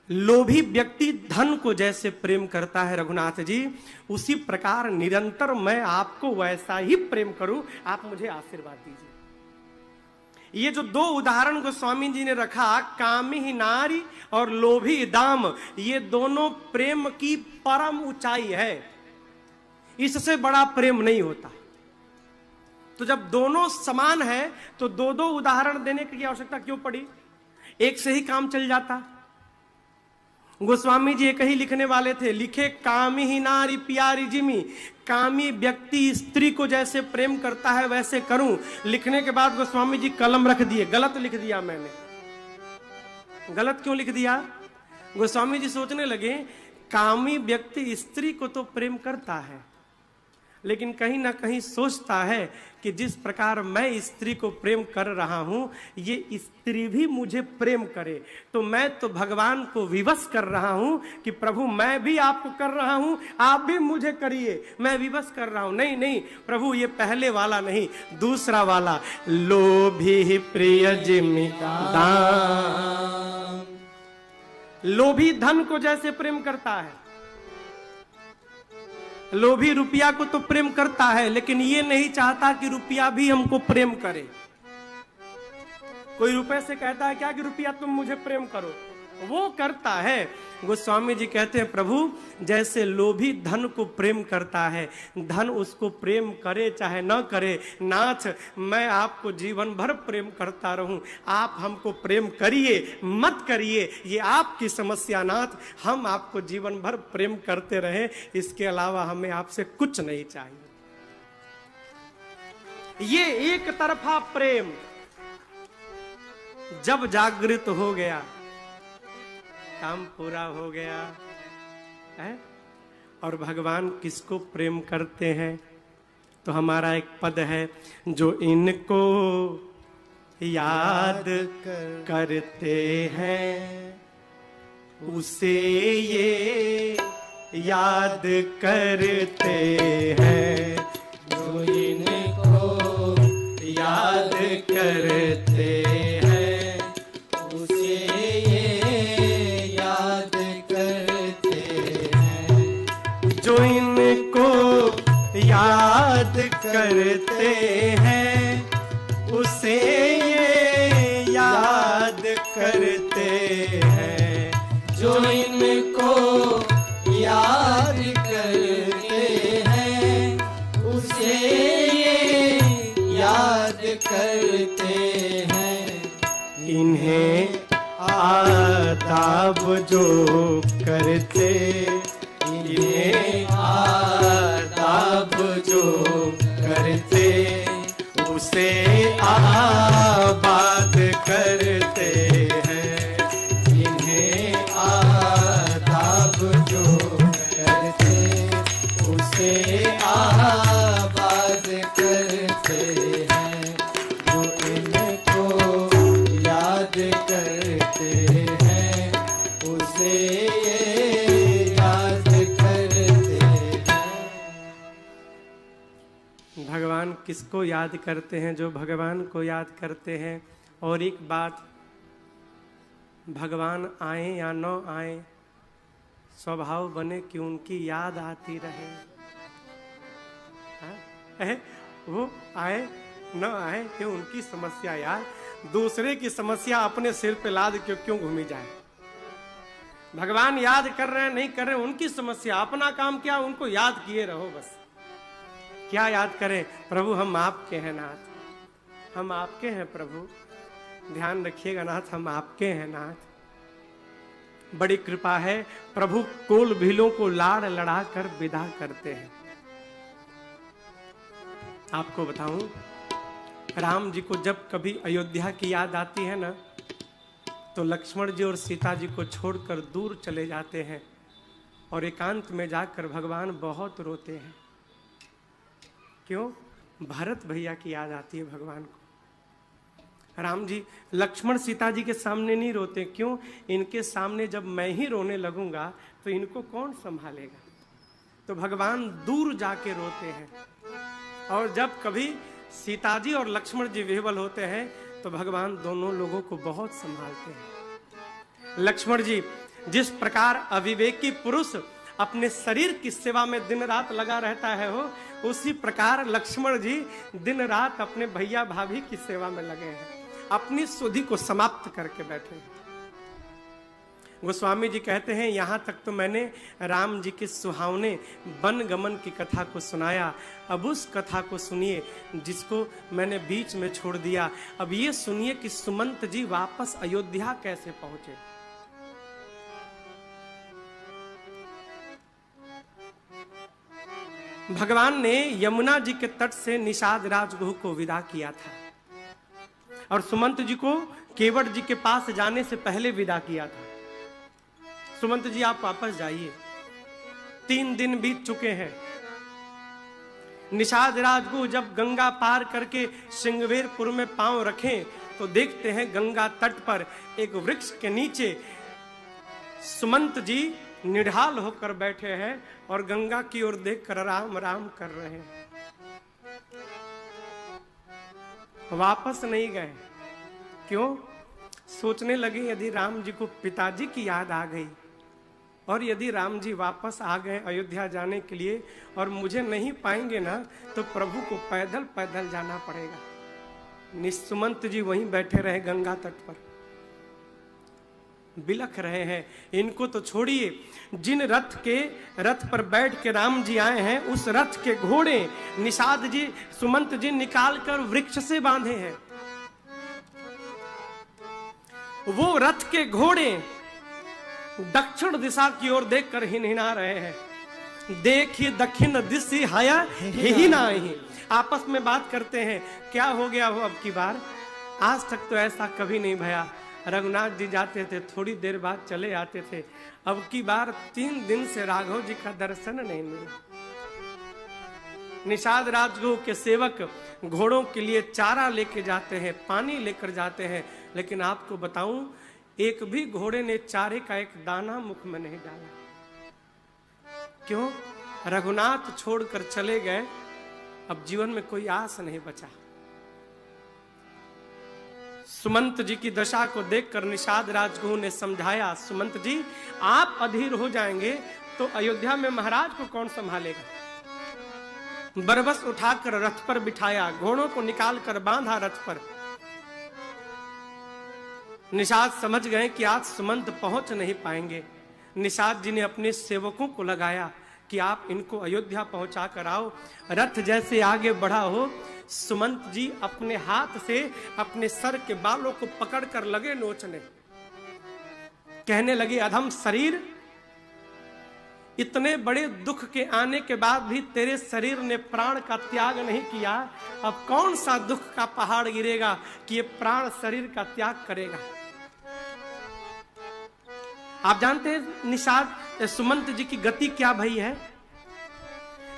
[SPEAKER 1] लोभी व्यक्ति धन को जैसे प्रेम करता है रघुनाथ जी, उसी प्रकार निरंतर मैं आपको वैसा ही प्रेम करूं, आप मुझे आशीर्वाद दीजिए। ये जो दो उदाहरण गोस्वामी जी ने रखा, कामी ही नारी और लोभी दाम, ये दोनों प्रेम की परम ऊंचाई है, इससे बड़ा प्रेम नहीं होता। तो जब दोनों समान है तो दो दो उदाहरण देने की आवश्यकता क्यों पड़ी? एक से ही काम चल जाता। गोस्वामी जी एक ही लिखने वाले थे, लिखे कामी ही नारी प्यारी जिमी, कामी व्यक्ति स्त्री को जैसे प्रेम करता है वैसे करूं। लिखने के बाद गोस्वामी जी कलम रख दिए, गलत लिख दिया मैंने। गलत क्यों लिख दिया? गोस्वामी जी सोचने लगे कामी व्यक्ति स्त्री को तो प्रेम करता है, लेकिन कहीं ना कहीं सोचता है कि जिस प्रकार मैं स्त्री को प्रेम कर रहा हूं, ये स्त्री भी मुझे प्रेम करे, तो मैं तो भगवान को विवश कर रहा हूं कि प्रभु मैं भी आपको कर रहा हूं, आप भी मुझे करिए, मैं विवश कर रहा हूं। नहीं नहीं प्रभु, ये पहले वाला नहीं, दूसरा वाला, लोभी प्रिय जिमी दाम। लोभी धन को जैसे प्रेम करता है, लोभी रुपया को तो प्रेम करता है, लेकिन ये नहीं चाहता कि रुपया भी हमको प्रेम करे। कोई रुपए से कहता है क्या कि रुपया तुम मुझे प्रेम करो, वो करता है। गोस्वामी जी कहते हैं प्रभु जैसे लोभी धन को प्रेम करता है, धन उसको प्रेम करे चाहे न करे, नाथ मैं आपको जीवन भर प्रेम करता रहूं, आप हमको प्रेम करिए मत करिए ये आपकी समस्या नाथ, हम आपको जीवन भर प्रेम करते रहे, इसके अलावा हमें आपसे कुछ नहीं चाहिए। ये एक तरफा प्रेम जब जागृत हो गया, काम पूरा हो गया है। और भगवान किसको प्रेम करते हैं? तो हमारा एक पद है, जो इनको याद करते हैं उसे ये याद करते हैं, जो इनको याद करते हैं उसे जो इनको याद करते हैं उसे ये याद करते हैं, जो इनको याद करते हैं उसे ये याद करते हैं। इन्हें आदाब जो करते, इन्हें आदाब जो करते उसे आबाद करते हैं, इन्हें आदाब जो करते उसे आबाद करते हैं, जो इनको याद करते हैं उसे भगवान किसको याद करते हैं? जो भगवान को याद करते हैं। और एक बात, भगवान आए या न आए, स्वभाव बने कि उनकी याद आती रहे। वो आए न आए ये उनकी समस्या यार, दूसरे की समस्या अपने सिर पे लाद के क्यों घूमी जाए। भगवान याद कर रहे हैं नहीं कर रहे उनकी समस्या, अपना काम क्या उनको याद किए रहो बस। क्या याद करें? प्रभु हम आपके हैं नाथ, हम आपके हैं प्रभु, ध्यान रखिएगा नाथ, हम आपके हैं नाथ। बड़ी कृपा है प्रभु, कोल भीलों को लाड़ लड़ा कर विदा करते हैं। आपको बताऊं, राम जी को जब कभी अयोध्या की याद आती है ना, तो लक्ष्मण जी और सीता जी को छोड़कर दूर चले जाते हैं और एकांत में जाकर भगवान बहुत रोते हैं। क्यों? भरत भैया की याद आती है भगवान को। राम जी लक्ष्मण सीता जी के सामने नहीं रोते, क्यों? इनके सामने जब मैं ही रोने लगूंगा तो इनको कौन संभालेगा। तो भगवान दूर जाके रोते हैं। और जब कभी सीता जी और लक्ष्मण जी विह्वल होते हैं तो भगवान दोनों लोगों को बहुत संभालते हैं। लक्ष्मण जी जिस प्रकार अविवेकी पुरुष अपने शरीर की सेवा में दिन रात लगा रहता है हो, उसी प्रकार लक्ष्मण जी दिन रात अपने भैया भाभी की सेवा में लगे हैं, अपनी सुधि को समाप्त करके बैठे हैं। गोस्वामी जी कहते हैं यहां तक तो मैंने राम जी के सुहावने वन गमन की कथा को सुनाया, अब उस कथा को सुनिए जिसको मैंने बीच में छोड़ दिया। अब ये सुनिए कि सुमंत जी वापस अयोध्या कैसे पहुंचे। भगवान ने यमुना जी के तट से निषाद राजगुह को विदा किया था और सुमंत जी को केवट जी के पास जाने से पहले विदा किया था। सुमंत जी आप वापस जाइए, 3 दिन बीत चुके हैं। निषाद राजगुह जब गंगा पार करके सिंगवेरपुर में पांव रखें तो देखते हैं गंगा तट पर एक वृक्ष के नीचे सुमंत जी निढाल होकर बैठे हैं और गंगा की ओर देखकर राम राम कर रहे हैं। वापस नहीं गए, क्यों? सोचने लगे यदि राम जी को पिताजी की याद आ गई और यदि राम जी वापस आ गए अयोध्या जाने के लिए और मुझे नहीं पाएंगे ना, तो प्रभु को पैदल पैदल जाना पड़ेगा। निसुमंत जी वहीं बैठे रहे गंगा तट पर, बिलख रहे हैं। इनको तो छोड़िए, जिन रथ पर बैठ के राम जी आए हैं उस रथ के घोड़े निषाद जी सुमंत जी निकाल कर वृक्ष से बांधे हैं। वो रथ के घोड़े दक्षिण दिशा की ओर देखकर हिनहिना रहे हैं। देखिए दक्षिण दिशा हाया ही ना ही, आपस में बात करते हैं क्या हो गया हो अब की बार, आज तक तो ऐसा कभी नहीं भया। रघुनाथ जी जाते थे थोड़ी देर बाद चले आते थे, अब की बार 3 दिन से राघव जी का दर्शन नहीं मिला। निषाद राजगुह के सेवक घोड़ों के लिए चारा लेके जाते हैं, पानी लेकर जाते हैं, लेकिन आपको बताऊं एक भी घोड़े ने चारे का एक दाना मुख में नहीं डाला। क्यों? रघुनाथ छोड़कर चले गए, अब जीवन में कोई आस नहीं बचा। सुमंत जी की दशा को देखकर निषाद राजगुह ने समझाया, सुमंत जी आप अधीर हो जाएंगे तो अयोध्या में महाराज को कौन संभालेगा। बरबस उठाकर रथ पर बिठाया, घोड़ों को निकालकर बांधा रथ पर। निषाद समझ गए कि आज सुमंत पहुंच नहीं पाएंगे। निषाद जी ने अपने सेवकों को लगाया कि आप इनको अयोध्या पहुंचा कर आओ। रथ जैसे आगे बढ़ा हो, सुमंत जी अपने हाथ से अपने सर के बालों को पकड़कर लगे नोचने। कहने लगे अधम शरीर, इतने बड़े दुख के आने के बाद भी तेरे शरीर ने प्राण का त्याग नहीं किया, अब कौन सा दुख का पहाड़ गिरेगा कि ये प्राण शरीर का त्याग करेगा। आप जानते हैं निषाद सुमंत जी की गति क्या भई है।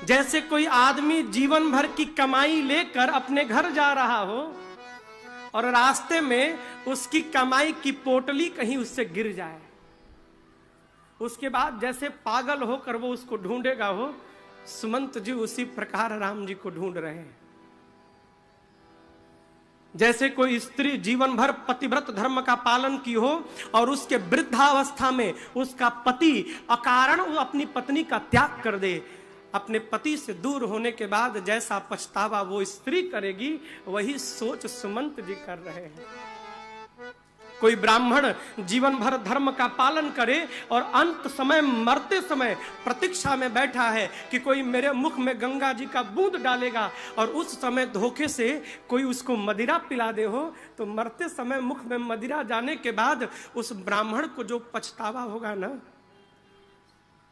[SPEAKER 1] जैसे कोई आदमी जीवन भर की कमाई लेकर अपने घर जा रहा हो और रास्ते में उसकी कमाई की पोटली कहीं उससे गिर जाए, उसके बाद जैसे पागल होकर वो उसको ढूंढेगा हो, सुमंत जी उसी प्रकार राम जी को ढूंढ रहे हैं। जैसे कोई स्त्री जीवन भर पतिव्रत धर्म का पालन की हो और उसके वृद्धावस्था में उसका पति अकारण अपनी पत्नी का त्याग कर दे, अपने पति से दूर होने के बाद जैसा पछतावा वो स्त्री करेगी, वही सोच सुमंत जी कर रहे हैं। कोई ब्राह्मण जीवन भर धर्म का पालन करे और अंत समय मरते समय प्रतीक्षा में बैठा है कि कोई मेरे मुख में गंगा जी का बूंद डालेगा, और उस समय धोखे से कोई उसको मदिरा पिला दे हो, तो मरते समय मुख में मदिरा जाने के बाद उस ब्राह्मण को जो पछतावा होगा ना,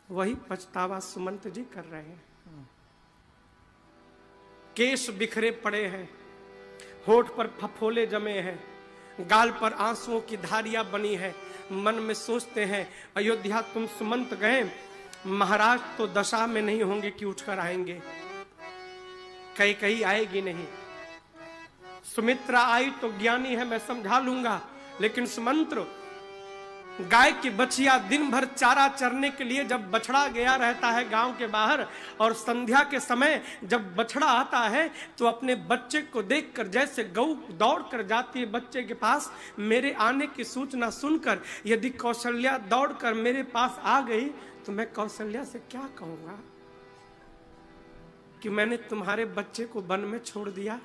[SPEAKER 1] वही पछतावा सुमंत जी कर रहे हैं। केश बिखरे पड़े हैं, होठ पर फफोले जमे हैं, गाल पर आंसुओं की धारियां बनी है। मन में सोचते हैं, अयोध्या तुम सुमंत गए, महाराज तो दशा में नहीं होंगे कि उठकर आएंगे, कहीं आएगी नहीं। सुमित्रा आई तो ज्ञानी है, मैं समझा लूंगा, लेकिन सुमंत्र गाय की बछिया दिन भर चारा चरने के लिए जब बछड़ा गया रहता है गांव के बाहर, और संध्या के समय जब बछड़ा आता है तो अपने बच्चे को देखकर जैसे गऊ दौड़ कर जाती है बच्चे के पास, मेरे आने की सूचना सुनकर यदि कौशल्या दौड़कर मेरे पास आ गई तो मैं कौशल्या से क्या कहूंगा कि मैंने तुम्हारे बच्चे को वन में छोड़ दिया।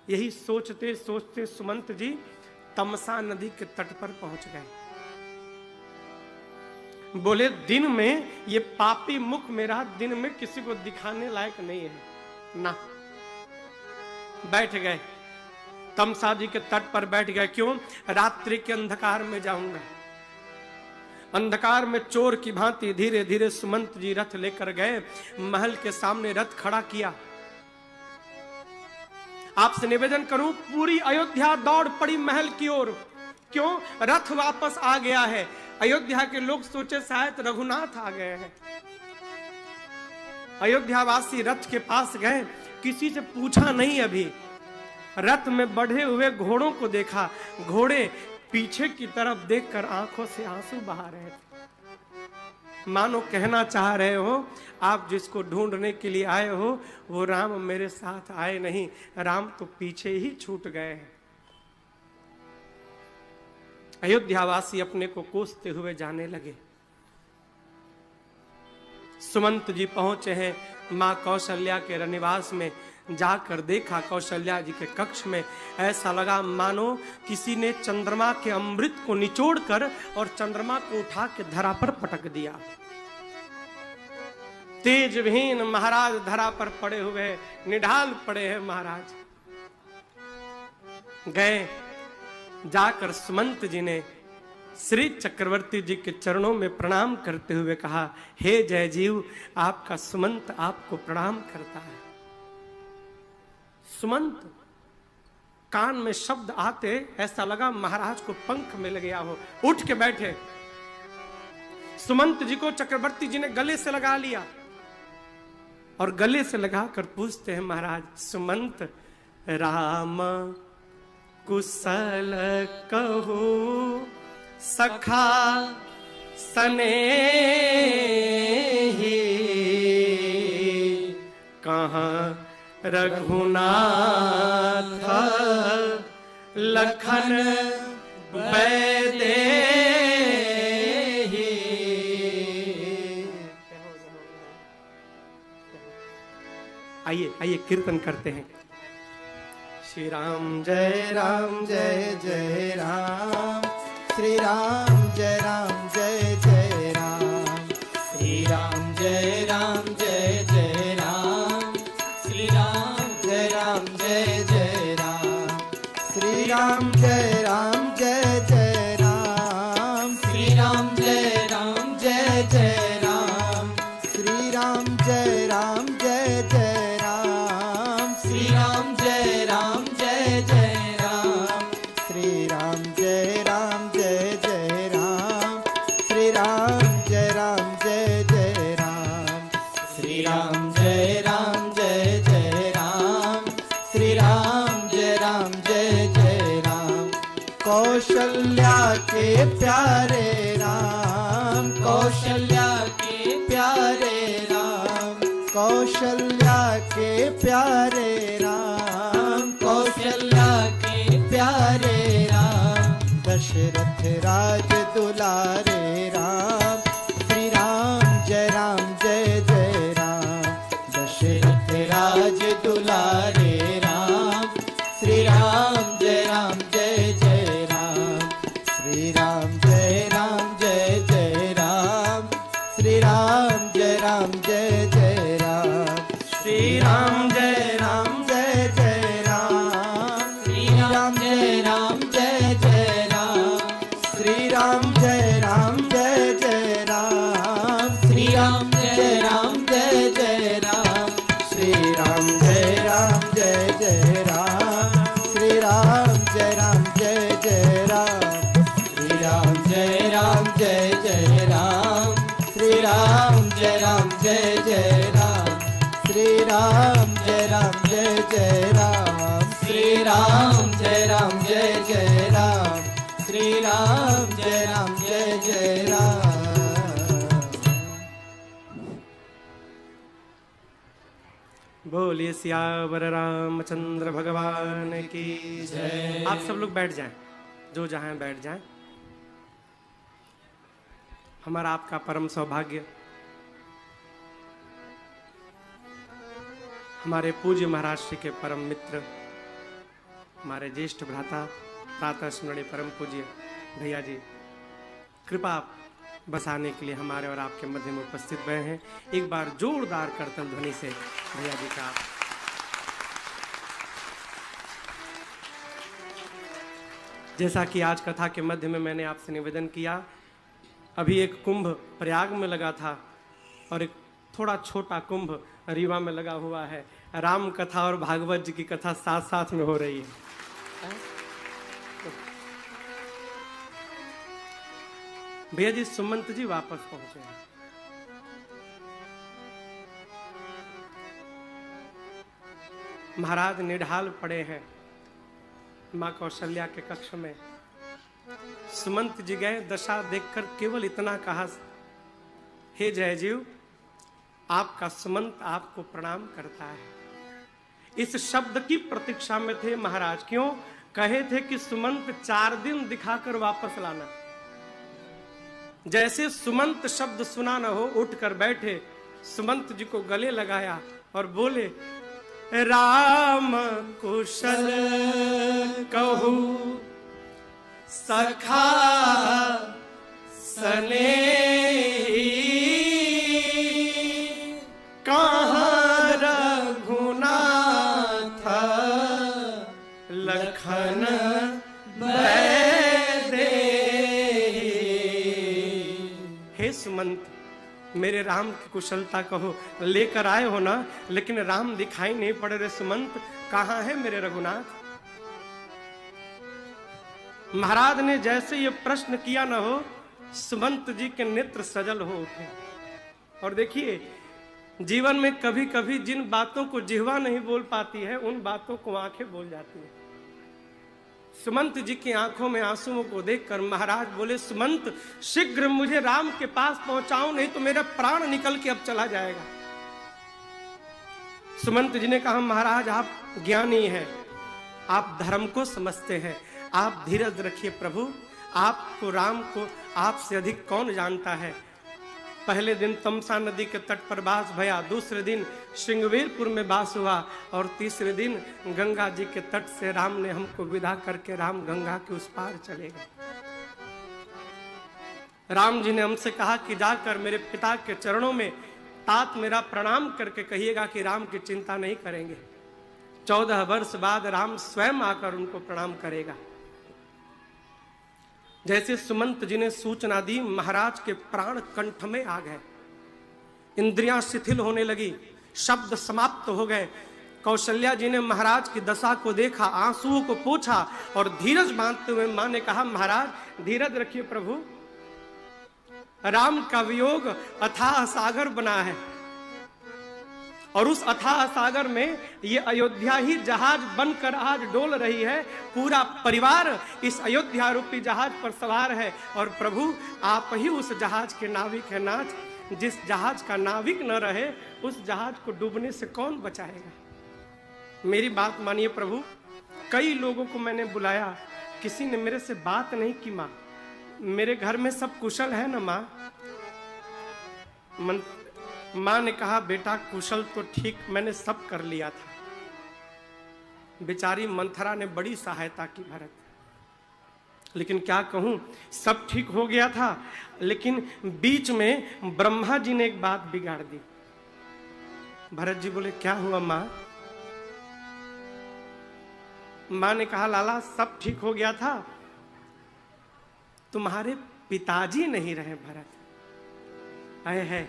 [SPEAKER 1] यही सोचते सोचते सुमंत जी तमसा नदी के तट पर पहुंच गए। बोले दिन में ये पापी मुख मेरा दिन में किसी को दिखाने लायक नहीं है ना। बैठ गए, तमसा जी के तट पर बैठ गए। क्यों? रात्रि के अंधकार में जाऊंगा। अंधकार में चोर की भांति धीरे धीरे सुमंत जी रथ लेकर गए, महल के सामने रथ खड़ा किया। आपसे निवेदन करूं, पूरी अयोध्या दौड़ पड़ी महल की ओर। क्यों? रथ वापस आ गया है। अयोध्या के लोग सोचे शायद रघुनाथ आ गए हैं। अयोध्यावासी रथ के पास गए, किसी से पूछा नहीं, अभी रथ में बढ़े हुए घोड़ों को देखा। घोड़े पीछे की तरफ देखकर आंखों से आंसू बहा रहे थे, मानो कहना चाह रहे हो आप जिसको ढूंढने के लिए आए हो वो राम मेरे साथ आए नहीं, राम तो पीछे ही छूट गए हैं। अयोध्यावासी अपने को कोसते हुए जाने लगे। सुमंत जी पहुंचे हैं मां कौशल्या के निवास में। जाकर देखा कौशल्या जी के कक्ष में, ऐसा लगा मानो किसी ने चंद्रमा के अमृत को निचोड़कर और चंद्रमा को उठा के धरा पर पटक दिया। तेज विहीन महाराज धरा पर पड़े हुए, निढाल पड़े हैं महाराज। गए, जाकर सुमंत जी ने श्री चक्रवर्ती जी के चरणों में प्रणाम करते हुए कहा, हे जय जीव, आपका सुमंत आपको प्रणाम करता है। सुमंत कान में शब्द आते ऐसा लगा महाराज को पंख मिल गया हो। उठ के बैठे, सुमंत जी को चक्रवर्ती जी ने गले से लगा लिया और गले से लगाकर पूछते हैं महाराज, सुमंत राम कुशल कहो सखा स्नेही, कहाँ रघुनाथ लखन वैदेही। आइए आइए कीर्तन करते हैं। श्री राम जय राम जय जय राम, श्री राम जय जय राम, श्री राम जय जय राम, श्री राम जय जय राम, श्री राम जय जय राम, श्री राम जय जय राम, श्री राम जय जय राम, श्री राम जय जय राम, श्री राम जय जय राम, श्री राम जय जय राम, श्री राम जय जय राम, श्री राम जय जय राम। कौशल्या के प्यारे राम, कौशल्या के प्यारे राम, कौशल्या के प्यारे राम, कौशल्या के प्यारे राम, दशरथ राज दुलारे राम, श्री राम जय
[SPEAKER 2] राम जय राम जय जय राम
[SPEAKER 1] श्री राम जय राम
[SPEAKER 2] जय जय राम श्री राम जय राम जय जय राम श्री राम जय राम जय जय राम श्री राम जय राम जय जय राम श्री राम जय राम जय जय राम श्री राम जय राम जय जय राम श्री राम जय राम जय जय राम श्री राम जय राम जय जय राम श्री राम जय राम जय जय राम श्री राम जय राम जय जय राम श्री राम जय राम जय जय राम।
[SPEAKER 1] बोलिए सियावर रामचंद्र भगवान की जय। आप सब लोग बैठ जाएं, जो जहां बैठ जाएं। हमारा आपका परम सौभाग्य हमारे पूज्य महाराज श्री के परम मित्र, हमारे ज्येष्ठ भ्राता प्रातः स्मरणीय परम पूज्य भैया जी कृपा बसाने के लिए हमारे और आपके मध्य में उपस्थित हुए हैं। एक बार जोरदार कीर्तन ध्वनि से भैया जी का जैसा कि आज कथा के मध्य में मैंने आपसे निवेदन किया, अभी एक कुंभ प्रयाग में लगा था और एक थोड़ा छोटा कुंभ रीवा में लगा हुआ है। राम कथा और भागवत जी की कथा साथ साथ में हो रही है। भैया जी सुमंत जी वापस पहुंचे हैं। महाराज निढाल पड़े हैं मां कौशल्या के कक्ष में। सुमंत जी गए, दशा देखकर केवल इतना कहा, हे जयजीव, आपका सुमंत आपको प्रणाम करता है। इस शब्द की प्रतीक्षा में थे महाराज। क्यों? कहे थे कि सुमंत 4 दिन दिखाकर वापस लाना। जैसे सुमंत शब्द सुना न हो, उठकर बैठे, सुमंत जी को गले लगाया और बोले, राम कुशल कहू सखा सने कहाँ रघुनाथ लखन बैदे। हे सुमंत, मेरे राम की कुशलता कहो। लेकर आए हो ना, लेकिन राम दिखाई नहीं पड़ रहे। सुमंत, कहाँ है मेरे रघुनाथ? महाराज ने जैसे ये प्रश्न किया न हो, सुमंत जी के नेत्र सजल हो उठे। और देखिए, जीवन में कभी कभी जिन बातों को जिह्वा नहीं बोल पाती है, उन बातों को आंखें बोल जाती है। सुमंत जी की आंखों में आंसुओं को देखकर महाराज बोले, सुमंत, शीघ्र मुझे राम के पास पहुंचाओ, नहीं तो मेरा प्राण निकल के अब चला जाएगा। सुमंत जी ने कहा, महाराज आप ज्ञानी हैं, आप धर्म को समझते हैं, आप धीरज रखिए प्रभु। आपको, राम को आपसे अधिक कौन जानता है। पहले दिन तमसा नदी के तट पर वास भया, दूसरे दिन श्रृंगवेरपुर में वास हुआ, और तीसरे दिन गंगा जी के तट से राम ने हमको विदा करके राम गंगा के उस पार चले गए। राम जी ने हमसे कहा कि जाकर मेरे पिता के चरणों में तात मेरा प्रणाम करके कहिएगा कि राम की चिंता नहीं करेंगे। 14 वर्ष बाद राम स्वयं आकर उनको प्रणाम करेगा। जैसे सुमंत जी ने सूचना दी, महाराज के प्राण कंठ में आ गए, इंद्रियां शिथिल होने लगी, शब्द समाप्त हो गए। कौशल्या जी ने महाराज की दशा को देखा, आंसुओं को पोंछा और धीरज बांधते हुए मां ने कहा, महाराज धीरज रखिए प्रभु, राम का वियोग अथाह सागर बना है, और उस अथाह सागर में ये अयोध्या ही जहाज बनकर आज डोल रही है। पूरा परिवार इस अयोध्या रूपी जहाज पर सवार है, और प्रभु आप ही उस जहाज के नाविक है नाथ। जिस जहाज का नाविक न रहे, उस जहाज को डूबने से कौन बचाएगा। मेरी बात मानिए प्रभु, कई लोगों को मैंने बुलाया, किसी ने मेरे से बात नहीं की। माँ, मेरे घर में सब कुशल है ना माँ? मां ने कहा, बेटा कुशल तो ठीक मैंने सब कर लिया था। बेचारी मंथरा ने बड़ी सहायता की भरत। लेकिन क्या कहूं, सब ठीक हो गया था, लेकिन बीच में ब्रह्मा जी ने एक बात बिगाड़ दी। भरत जी बोले क्या हुआ मां? मां ने कहा लाला सब ठीक हो गया था, तुम्हारे पिताजी नहीं रहे भरत। आए है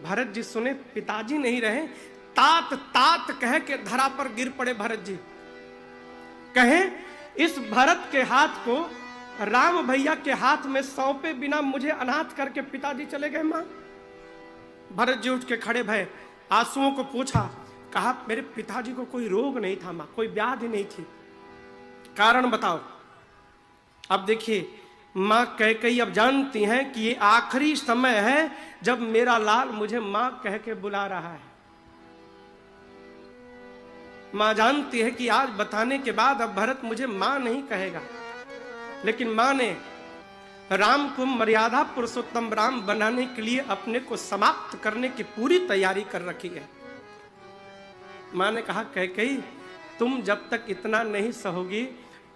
[SPEAKER 1] भरत जी सुने, पिताजी नहीं रहे, तात तात कह के धरा पर गिर पड़े भरत जी। कहे इस भरत के हाथ को राम भैया के हाथ में सौंपे बिना मुझे अनाथ करके पिताजी चले गए मां। भरत जी उठ के खड़े भये, आंसुओं को पूछा, कहा मेरे पिताजी को कोई रोग नहीं था मां, कोई व्याधि नहीं थी, कारण बताओ। अब देखिए मां कैकेयी अब जानती हैं कि ये आखिरी समय है जब मेरा लाल मुझे मां कह के बुला रहा है। मां जानती है कि आज बताने के बाद अब भरत मुझे मां नहीं कहेगा, लेकिन मां ने राम को मर्यादा पुरुषोत्तम राम बनाने के लिए अपने को समाप्त करने की पूरी तैयारी कर रखी है। मां ने कहा कैकेयी तुम जब तक इतना नहीं सहोगी,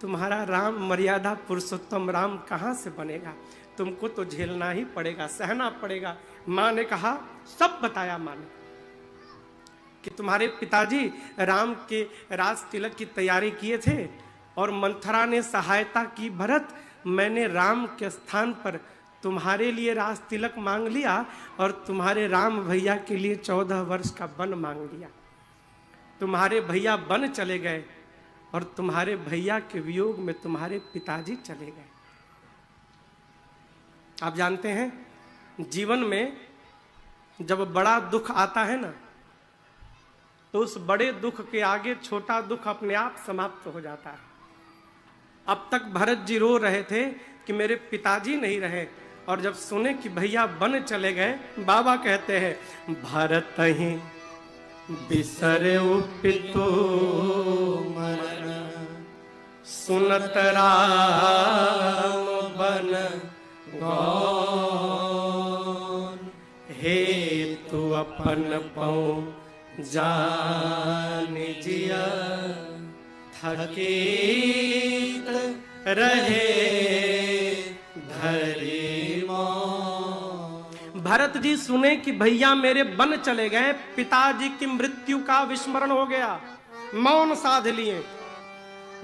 [SPEAKER 1] तुम्हारा राम मर्यादा पुरुषोत्तम राम कहां से बनेगा, तुमको तो झेलना ही पड़ेगा, सहना पड़ेगा। मां ने कहा, सब बताया मां ने कि तुम्हारे पिताजी राम के राज तिलक की तैयारी किए थे और मंथरा ने सहायता की। भरत मैंने राम के स्थान पर तुम्हारे लिए राज तिलक मांग लिया और तुम्हारे राम भैया के लिए 14 वर्ष का वन मांग लिया। तुम्हारे भैया वन चले गए और तुम्हारे भैया के वियोग में तुम्हारे पिताजी चले गए। आप जानते हैं जीवन में जब बड़ा दुख आता है ना, तो उस बड़े दुख के आगे छोटा दुख अपने आप समाप्त हो जाता है। अब तक भरत जी रो रहे थे कि मेरे पिताजी नहीं रहे, और जब सुने कि भैया वन चले गए, बाबा कहते हैं भरत ही बिसरे पितु मन, सुनत राम बन गौन, हे तू अपन पाँव जान जिया, थकीत रहे धरी मौन। भरत जी सुने कि भैया मेरे वन चले गए, पिताजी की मृत्यु का विस्मरण हो गया, मौन साध लिए।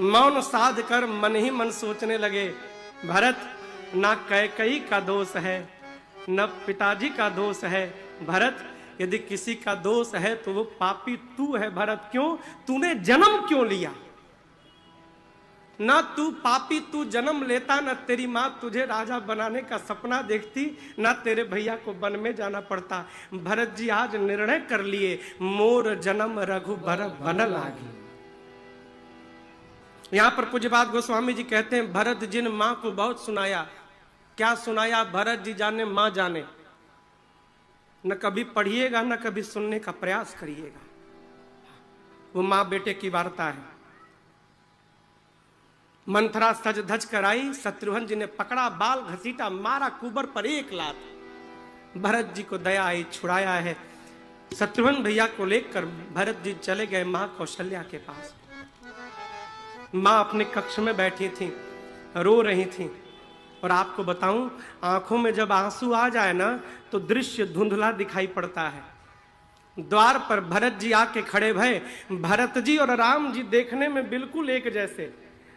[SPEAKER 1] मौन साध कर मन ही मन सोचने लगे, भरत ना कैकेयी का दोष है न पिताजी का दोष है। भरत यदि किसी का दोष है तो वो पापी तू है। भरत क्यों? तूने जन्म क्यों लिया? ना तू पापी, तू जन्म लेता, न तेरी माँ तुझे राजा बनाने का सपना देखती, ना तेरे भैया को वन में जाना पड़ता। भरत जी आज निर्णय कर लिए, मोर जन्म रघुबर वन लागी। यहां पर पूज्यपाद गोस्वामी जी कहते हैं भरत जिन माँ को बहुत सुनाया। क्या सुनाया? भरत जी जाने माँ जाने। न कभी पढ़िएगा न कभी सुनने का प्रयास करिएगा, वो माँ बेटे की वार्ता है। मंथरा सज धज कर आई, शत्रुघ्न जी ने पकड़ा, बाल घसीटा, मारा कुबर पर एक लात। भरत जी को दया आई, छुड़ाया है। शत्रुघ्न भैया को लेकर भरत जी चले गए मां कौशल्या के पास। मां अपने कक्ष में बैठी थी, रो रही थी। और आपको बताऊं, आंखों में जब आंसू आ जाए ना तो दृश्य धुंधला दिखाई पड़ता है। द्वार पर भरत जी आके खड़े भये। भरत जी और राम जी देखने में बिल्कुल एक जैसे।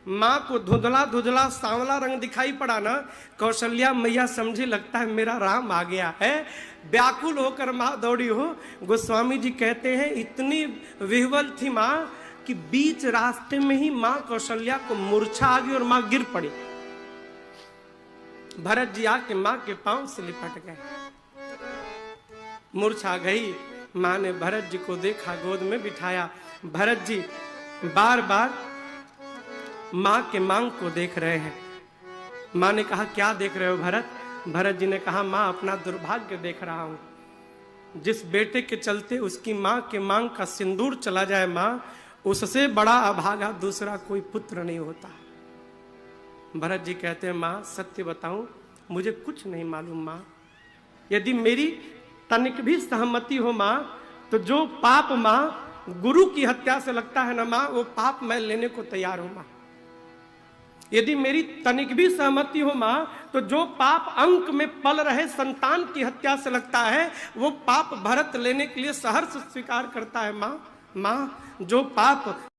[SPEAKER 1] माँ को धुंधला धुंधला सांवला रंग दिखाई पड़ा ना, कौशल्या मैया समझी लगता है मेरा राम आ गया है। व्याकुल होकर माँ दौड़ी हो। गोस्वामी जी कहते हैं इतनी विह्वल थी माँ कि बीच रास्ते में ही माँ कौशल्या को मूर्छा आ गई और माँ गिर पड़ी। भरत जी आके माँ के पांव से लिपट गए, मूर्छा गई। माँ ने भरत जी को देखा, गोद में बिठाया। भरत जी बार बार माँ के मांग को देख रहे हैं। माँ ने कहा क्या देख रहे हो भरत? भरत जी ने कहा माँ अपना दुर्भाग्य देख रहा हूं। जिस बेटे के चलते उसकी माँ के मांग का सिंदूर चला जाए माँ, उससे बड़ा अभागा दूसरा कोई पुत्र नहीं होता। भरत जी कहते हैं माँ सत्य बताऊं, मुझे कुछ नहीं मालूम माँ। यदि मेरी तनिक भी सहमति हो माँ, तो जो पाप माँ गुरु की हत्या से लगता है ना माँ, वो पाप मैं लेने को तैयार हूं माँ। यदि मेरी तनिक भी सहमति हो मां, तो जो पाप अंक में पल रहे संतान की हत्या से लगता है, वो पाप भरत लेने के लिए सहर्ष स्वीकार करता है मां। मां, जो पाप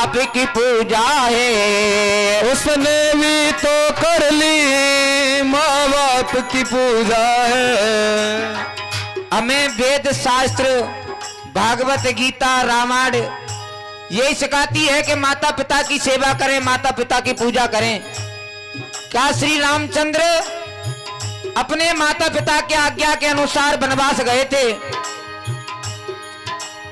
[SPEAKER 3] बाप की पूजा है।
[SPEAKER 2] उसने भी तो कर ली माँ बाप की पूजा है।
[SPEAKER 3] हमें वेद शास्त्र, भागवत गीता, रामायण यही सिखाती है कि माता पिता की सेवा करें, माता पिता की पूजा करें। क्या श्री रामचंद्र अपने माता पिता के आज्ञा के अनुसार वनवास गए थे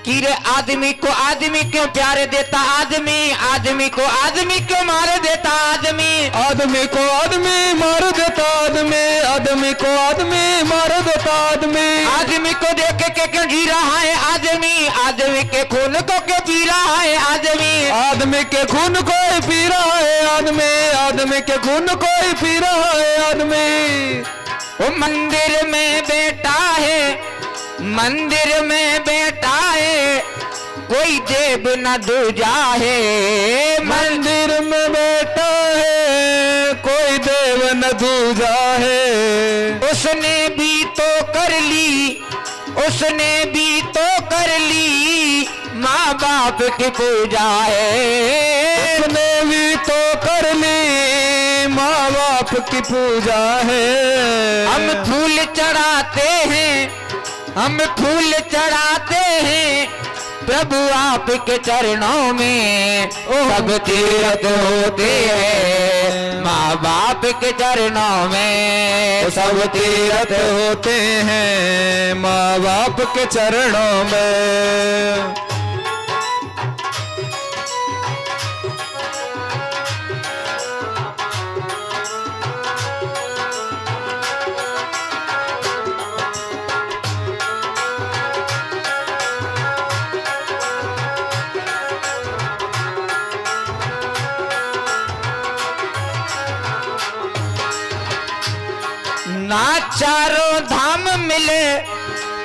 [SPEAKER 3] कि रे आदमी को आदमी क्यों प्यारे देता, आदमी आदमी को आदमी क्यों मार देता, आदमी
[SPEAKER 2] आदमी को आदमी मार देता, आदमी आदमी को आदमी मार देता, आदमी
[SPEAKER 3] आदमी को देख के क्यों जी रहा है, आदमी आदमी के खून को क्यों पी रहा है, आदमी
[SPEAKER 2] आदमी के खून को ही पी रहा है, आदमी आदमी के खून को ही पी रहा है, आदमी।
[SPEAKER 3] वो मंदिर में बैठा है, मंदिर में बैठा है, कोई देव न दूजा है।
[SPEAKER 2] मंदिर में बैठा है, कोई देव न दूजा है।
[SPEAKER 3] उसने भी तो कर ली, उसने भी तो कर ली माँ बाप की पूजा है।
[SPEAKER 2] उसने भी तो कर ली माँ बाप की पूजा है।
[SPEAKER 3] हम फूल चढ़ाते हैं, हम फूल चढ़ाते हैं प्रभु आपके चरणों में, सब तीर्थ होते हैं माँ बाप के चरणों में,
[SPEAKER 2] सब तीर्थ होते हैं माँ बाप के चरणों में।
[SPEAKER 3] ना चारों धाम मिले,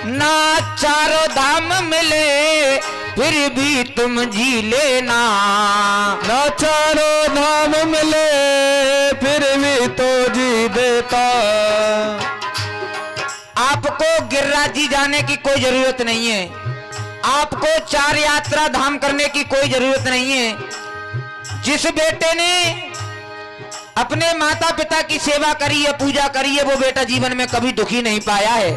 [SPEAKER 3] ना चारों धाम मिले, फिर भी तुम जी लेना।
[SPEAKER 2] ना चारों धाम मिले, फिर भी तो जी देता।
[SPEAKER 3] आपको गिरिराज जी जाने की कोई जरूरत नहीं है, आपको 4 यात्रा धाम करने की कोई जरूरत नहीं है। जिस बेटे ने अपने माता पिता की सेवा करी है, पूजा करी है, वो बेटा जीवन में कभी दुखी नहीं पाया है।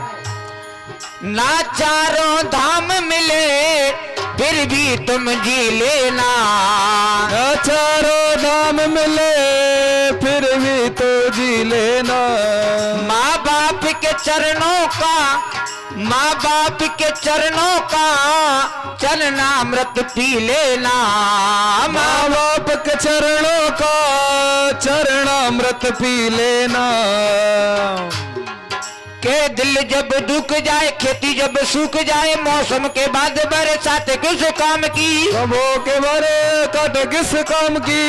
[SPEAKER 3] ना चारों धाम मिले, फिर भी तुम जी लेना।
[SPEAKER 2] ना चारों धाम मिले, फिर भी तो जी लेना।
[SPEAKER 3] माँ बाप के चरणों का, माँ बाप के चरणों का चरणामृत पी लेना।
[SPEAKER 2] माँ बाप के चरणों का चरणामृत पी लेना।
[SPEAKER 3] के दिल जब दुख जाए, खेती जब सूख जाए, मौसम के बाद बरसात किस काम की,
[SPEAKER 2] कबो के बारे कट किस काम की।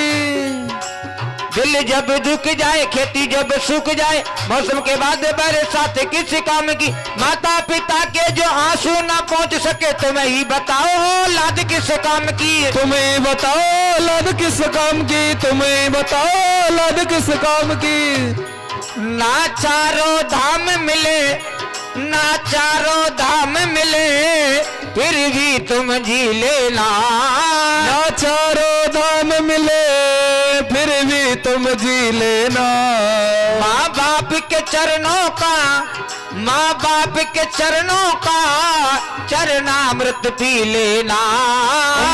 [SPEAKER 3] दिल जब दुख जाए, खेती जब सूख जाए, मौसम के बाद बरसात किस काम की। माता पिता के जो आंसू ना पहुंच सके, तुम्हें ही बताओ औलाद किस काम की।
[SPEAKER 2] तुम्हें बताओ औलाद किस काम की, तुम्हें बताओ औलाद किस काम की।
[SPEAKER 3] ना चारों धाम मिले, ना चारों धाम मिले, फिर भी तुम जी लेना।
[SPEAKER 2] ना चारों धाम मिले, फिर भी तुम जी लेना।
[SPEAKER 3] माँ बाप के चरणों का, माँ बाप के चरणों का चरणामृत पी लेना।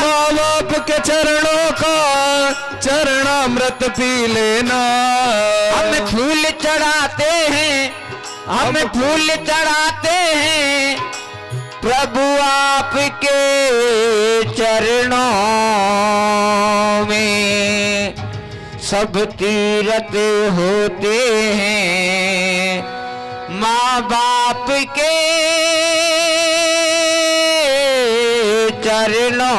[SPEAKER 2] माँ बाप के चरणों का चरणामृत पी लेना।
[SPEAKER 3] हम फूल चढ़ाते हैं, हम फूल चढ़ाते हैं प्रभु आपके चरणों में, सब तीर्थ होते हैं माँ बाप के चरणों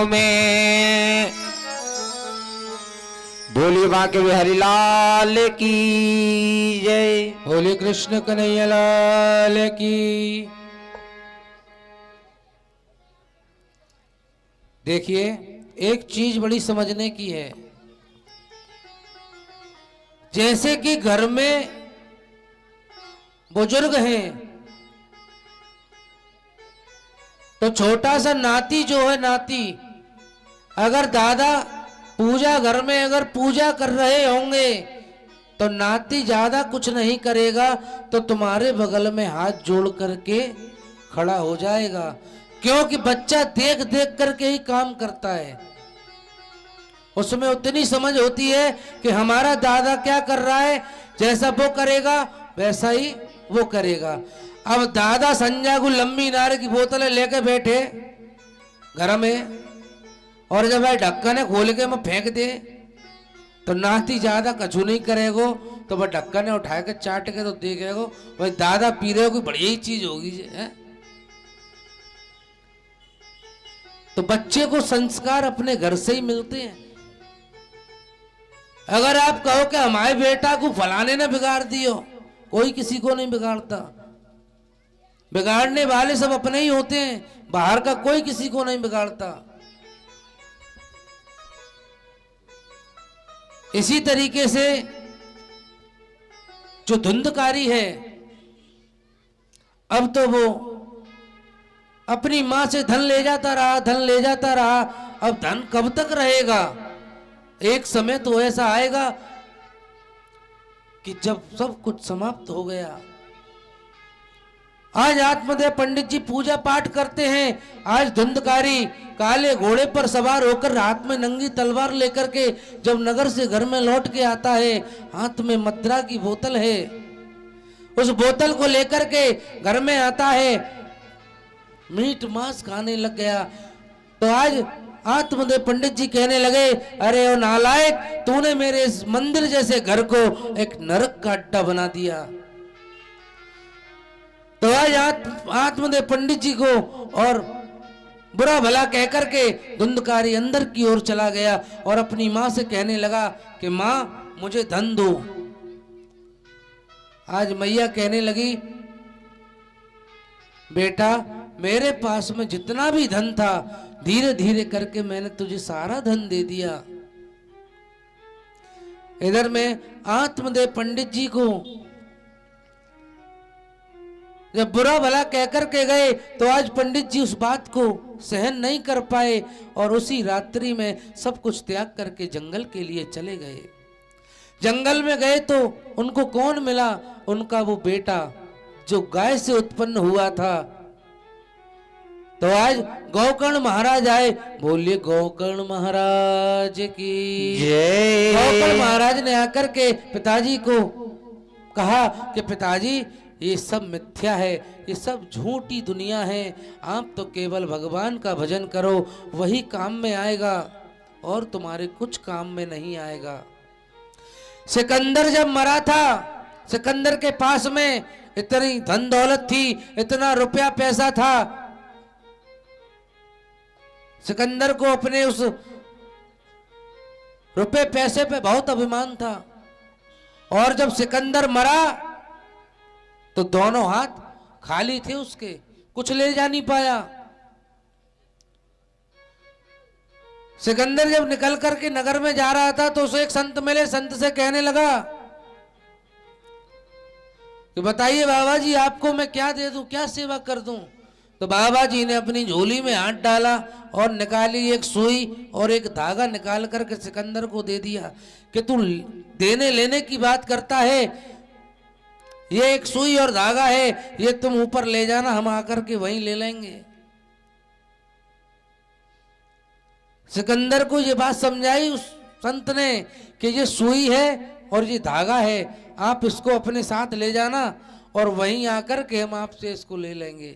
[SPEAKER 3] में। बोलिए बांके बिहारी लाल की जय।
[SPEAKER 2] होली कृष्ण कन्हैया लाल की।
[SPEAKER 4] देखिए, एक चीज बड़ी समझने की है। जैसे कि घर में बुजुर्ग हैं, तो छोटा सा नाती जो है, नाती अगर दादा पूजा घर में अगर पूजा कर रहे होंगे तो नाती ज्यादा कुछ नहीं करेगा, तो तुम्हारे बगल में हाथ जोड़ करके खड़ा हो जाएगा, क्योंकि बच्चा देख देख करके ही काम करता है। उसमें उतनी समझ होती है कि हमारा दादा क्या कर रहा है, जैसा वो करेगा वैसा ही वो करेगा। अब दादा संजय को लंबी नारे की बोतलें लेके बैठे घर में, और जब भाई ढक्कन खोल के मैं फेंक दे तो नाती ज्यादा कछु नहीं करेगो, तो वह ढक्कन उठा के चाट के तो देखेगो भाई दादा पी रहे हो, कोई बढ़िया ही चीज होगी है? तो बच्चे को संस्कार अपने घर से ही मिलते हैं। अगर आप कहो कि हमारे बेटा को फलाने ने बिगाड़ दियो, कोई किसी को नहीं बिगाड़ता, बिगाड़ने वाले सब अपने ही होते हैं, बाहर का कोई किसी को नहीं बिगाड़ता। इसी तरीके से जो धुंधकारी है, अब तो वो अपनी मां से धन ले जाता रहा, धन ले जाता रहा, अब धन कब तक रहेगा? एक समय तो ऐसा आएगा कि जब सब कुछ समाप्त हो गया। आज आत्मदेव पंडित जी पूजा पाठ करते हैं, आज धुंधकारी काले घोड़े पर सवार होकर हाथ में नंगी तलवार लेकर के जब नगर से घर में लौट के आता है, हाथ में मदरा की बोतल है, उस बोतल को लेकर के घर में आता है, मीट मांस खाने लग गया। तो आज आत्मदेव पंडित जी कहने लगे, अरे ओ नालायक, तूने मेरे इस मंदिर जैसे घर को एक नरक का अड्डा बना दिया। तो आज आत्मदेव पंडित जी को और बुरा भला कहकर के धुंधकारी अंदर की ओर चला गया और अपनी मां से कहने लगा कि मां मुझे धन दो। आज मैया कहने लगी, बेटा मेरे पास में जितना भी धन था धीरे धीरे करके मैंने तुझे सारा धन दे दिया। इधर में आत्मदेव पंडित जी को जब बुरा भला कहकर के गए तो आज पंडित जी उस बात को सहन नहीं कर पाए और उसी रात्रि में सब कुछ त्याग करके जंगल के लिए चले गए। जंगल में गए तो उनको कौन मिला? उनका वो बेटा जो गाय से उत्पन्न हुआ था। तो आज गोकर्ण महाराज आए, बोलिए गोकर्ण महाराज की जय। गोकर्ण महाराज ने आकर के पिताजी को कहा कि पिताजी ये सब मिथ्या है, ये सब झूठी दुनिया है, आप तो केवल भगवान का भजन करो, वही काम में आएगा और तुम्हारे कुछ काम में नहीं आएगा। सिकंदर जब मरा था, सिकंदर के पास में इतनी धन दौलत थी, इतना रुपया पैसा था, सिकंदर को अपने उस रुपए पैसे पे बहुत अभिमान था। और जब सिकंदर मरा तो दोनों हाथ खाली थे उसके, कुछ ले जा नहीं पाया। सिकंदर जब निकल करके नगर में जा रहा था तो उसे एक संत मिले, संत से कहने लगा कि बताइए बाबा जी आपको मैं क्या दे दूं, क्या सेवा कर दूं? तो बाबा जी ने अपनी झोली में हाथ डाला और निकाली एक सुई और एक धागा निकाल करके सिकंदर को दे दिया कि तू देने लेने की बात करता है, ये एक सुई और धागा है, ये तुम ऊपर ले जाना, हम आकर के वहीं ले लेंगे। सिकंदर को ये बात समझाई उस संत ने कि ये सुई है और ये धागा है, आप इसको अपने साथ ले जाना और वहीं आकर के हम आपसे इसको ले लेंगे।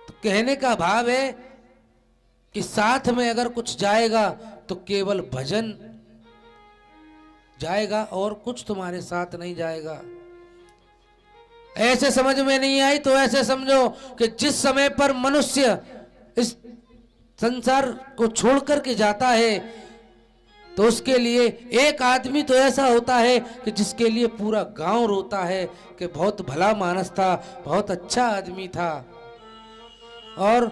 [SPEAKER 4] तो कहने का भाव है कि साथ में अगर कुछ जाएगा तो केवल भजन जाएगा और कुछ तुम्हारे साथ नहीं जाएगा। ऐसे समझ में नहीं आई तो ऐसे समझो कि जिस समय पर मनुष्य इस संसार को छोड़ करके जाता है तो उसके लिए एक आदमी तो ऐसा होता है कि जिसके लिए पूरा गांव रोता है कि बहुत भला मानस था, बहुत अच्छा आदमी था। और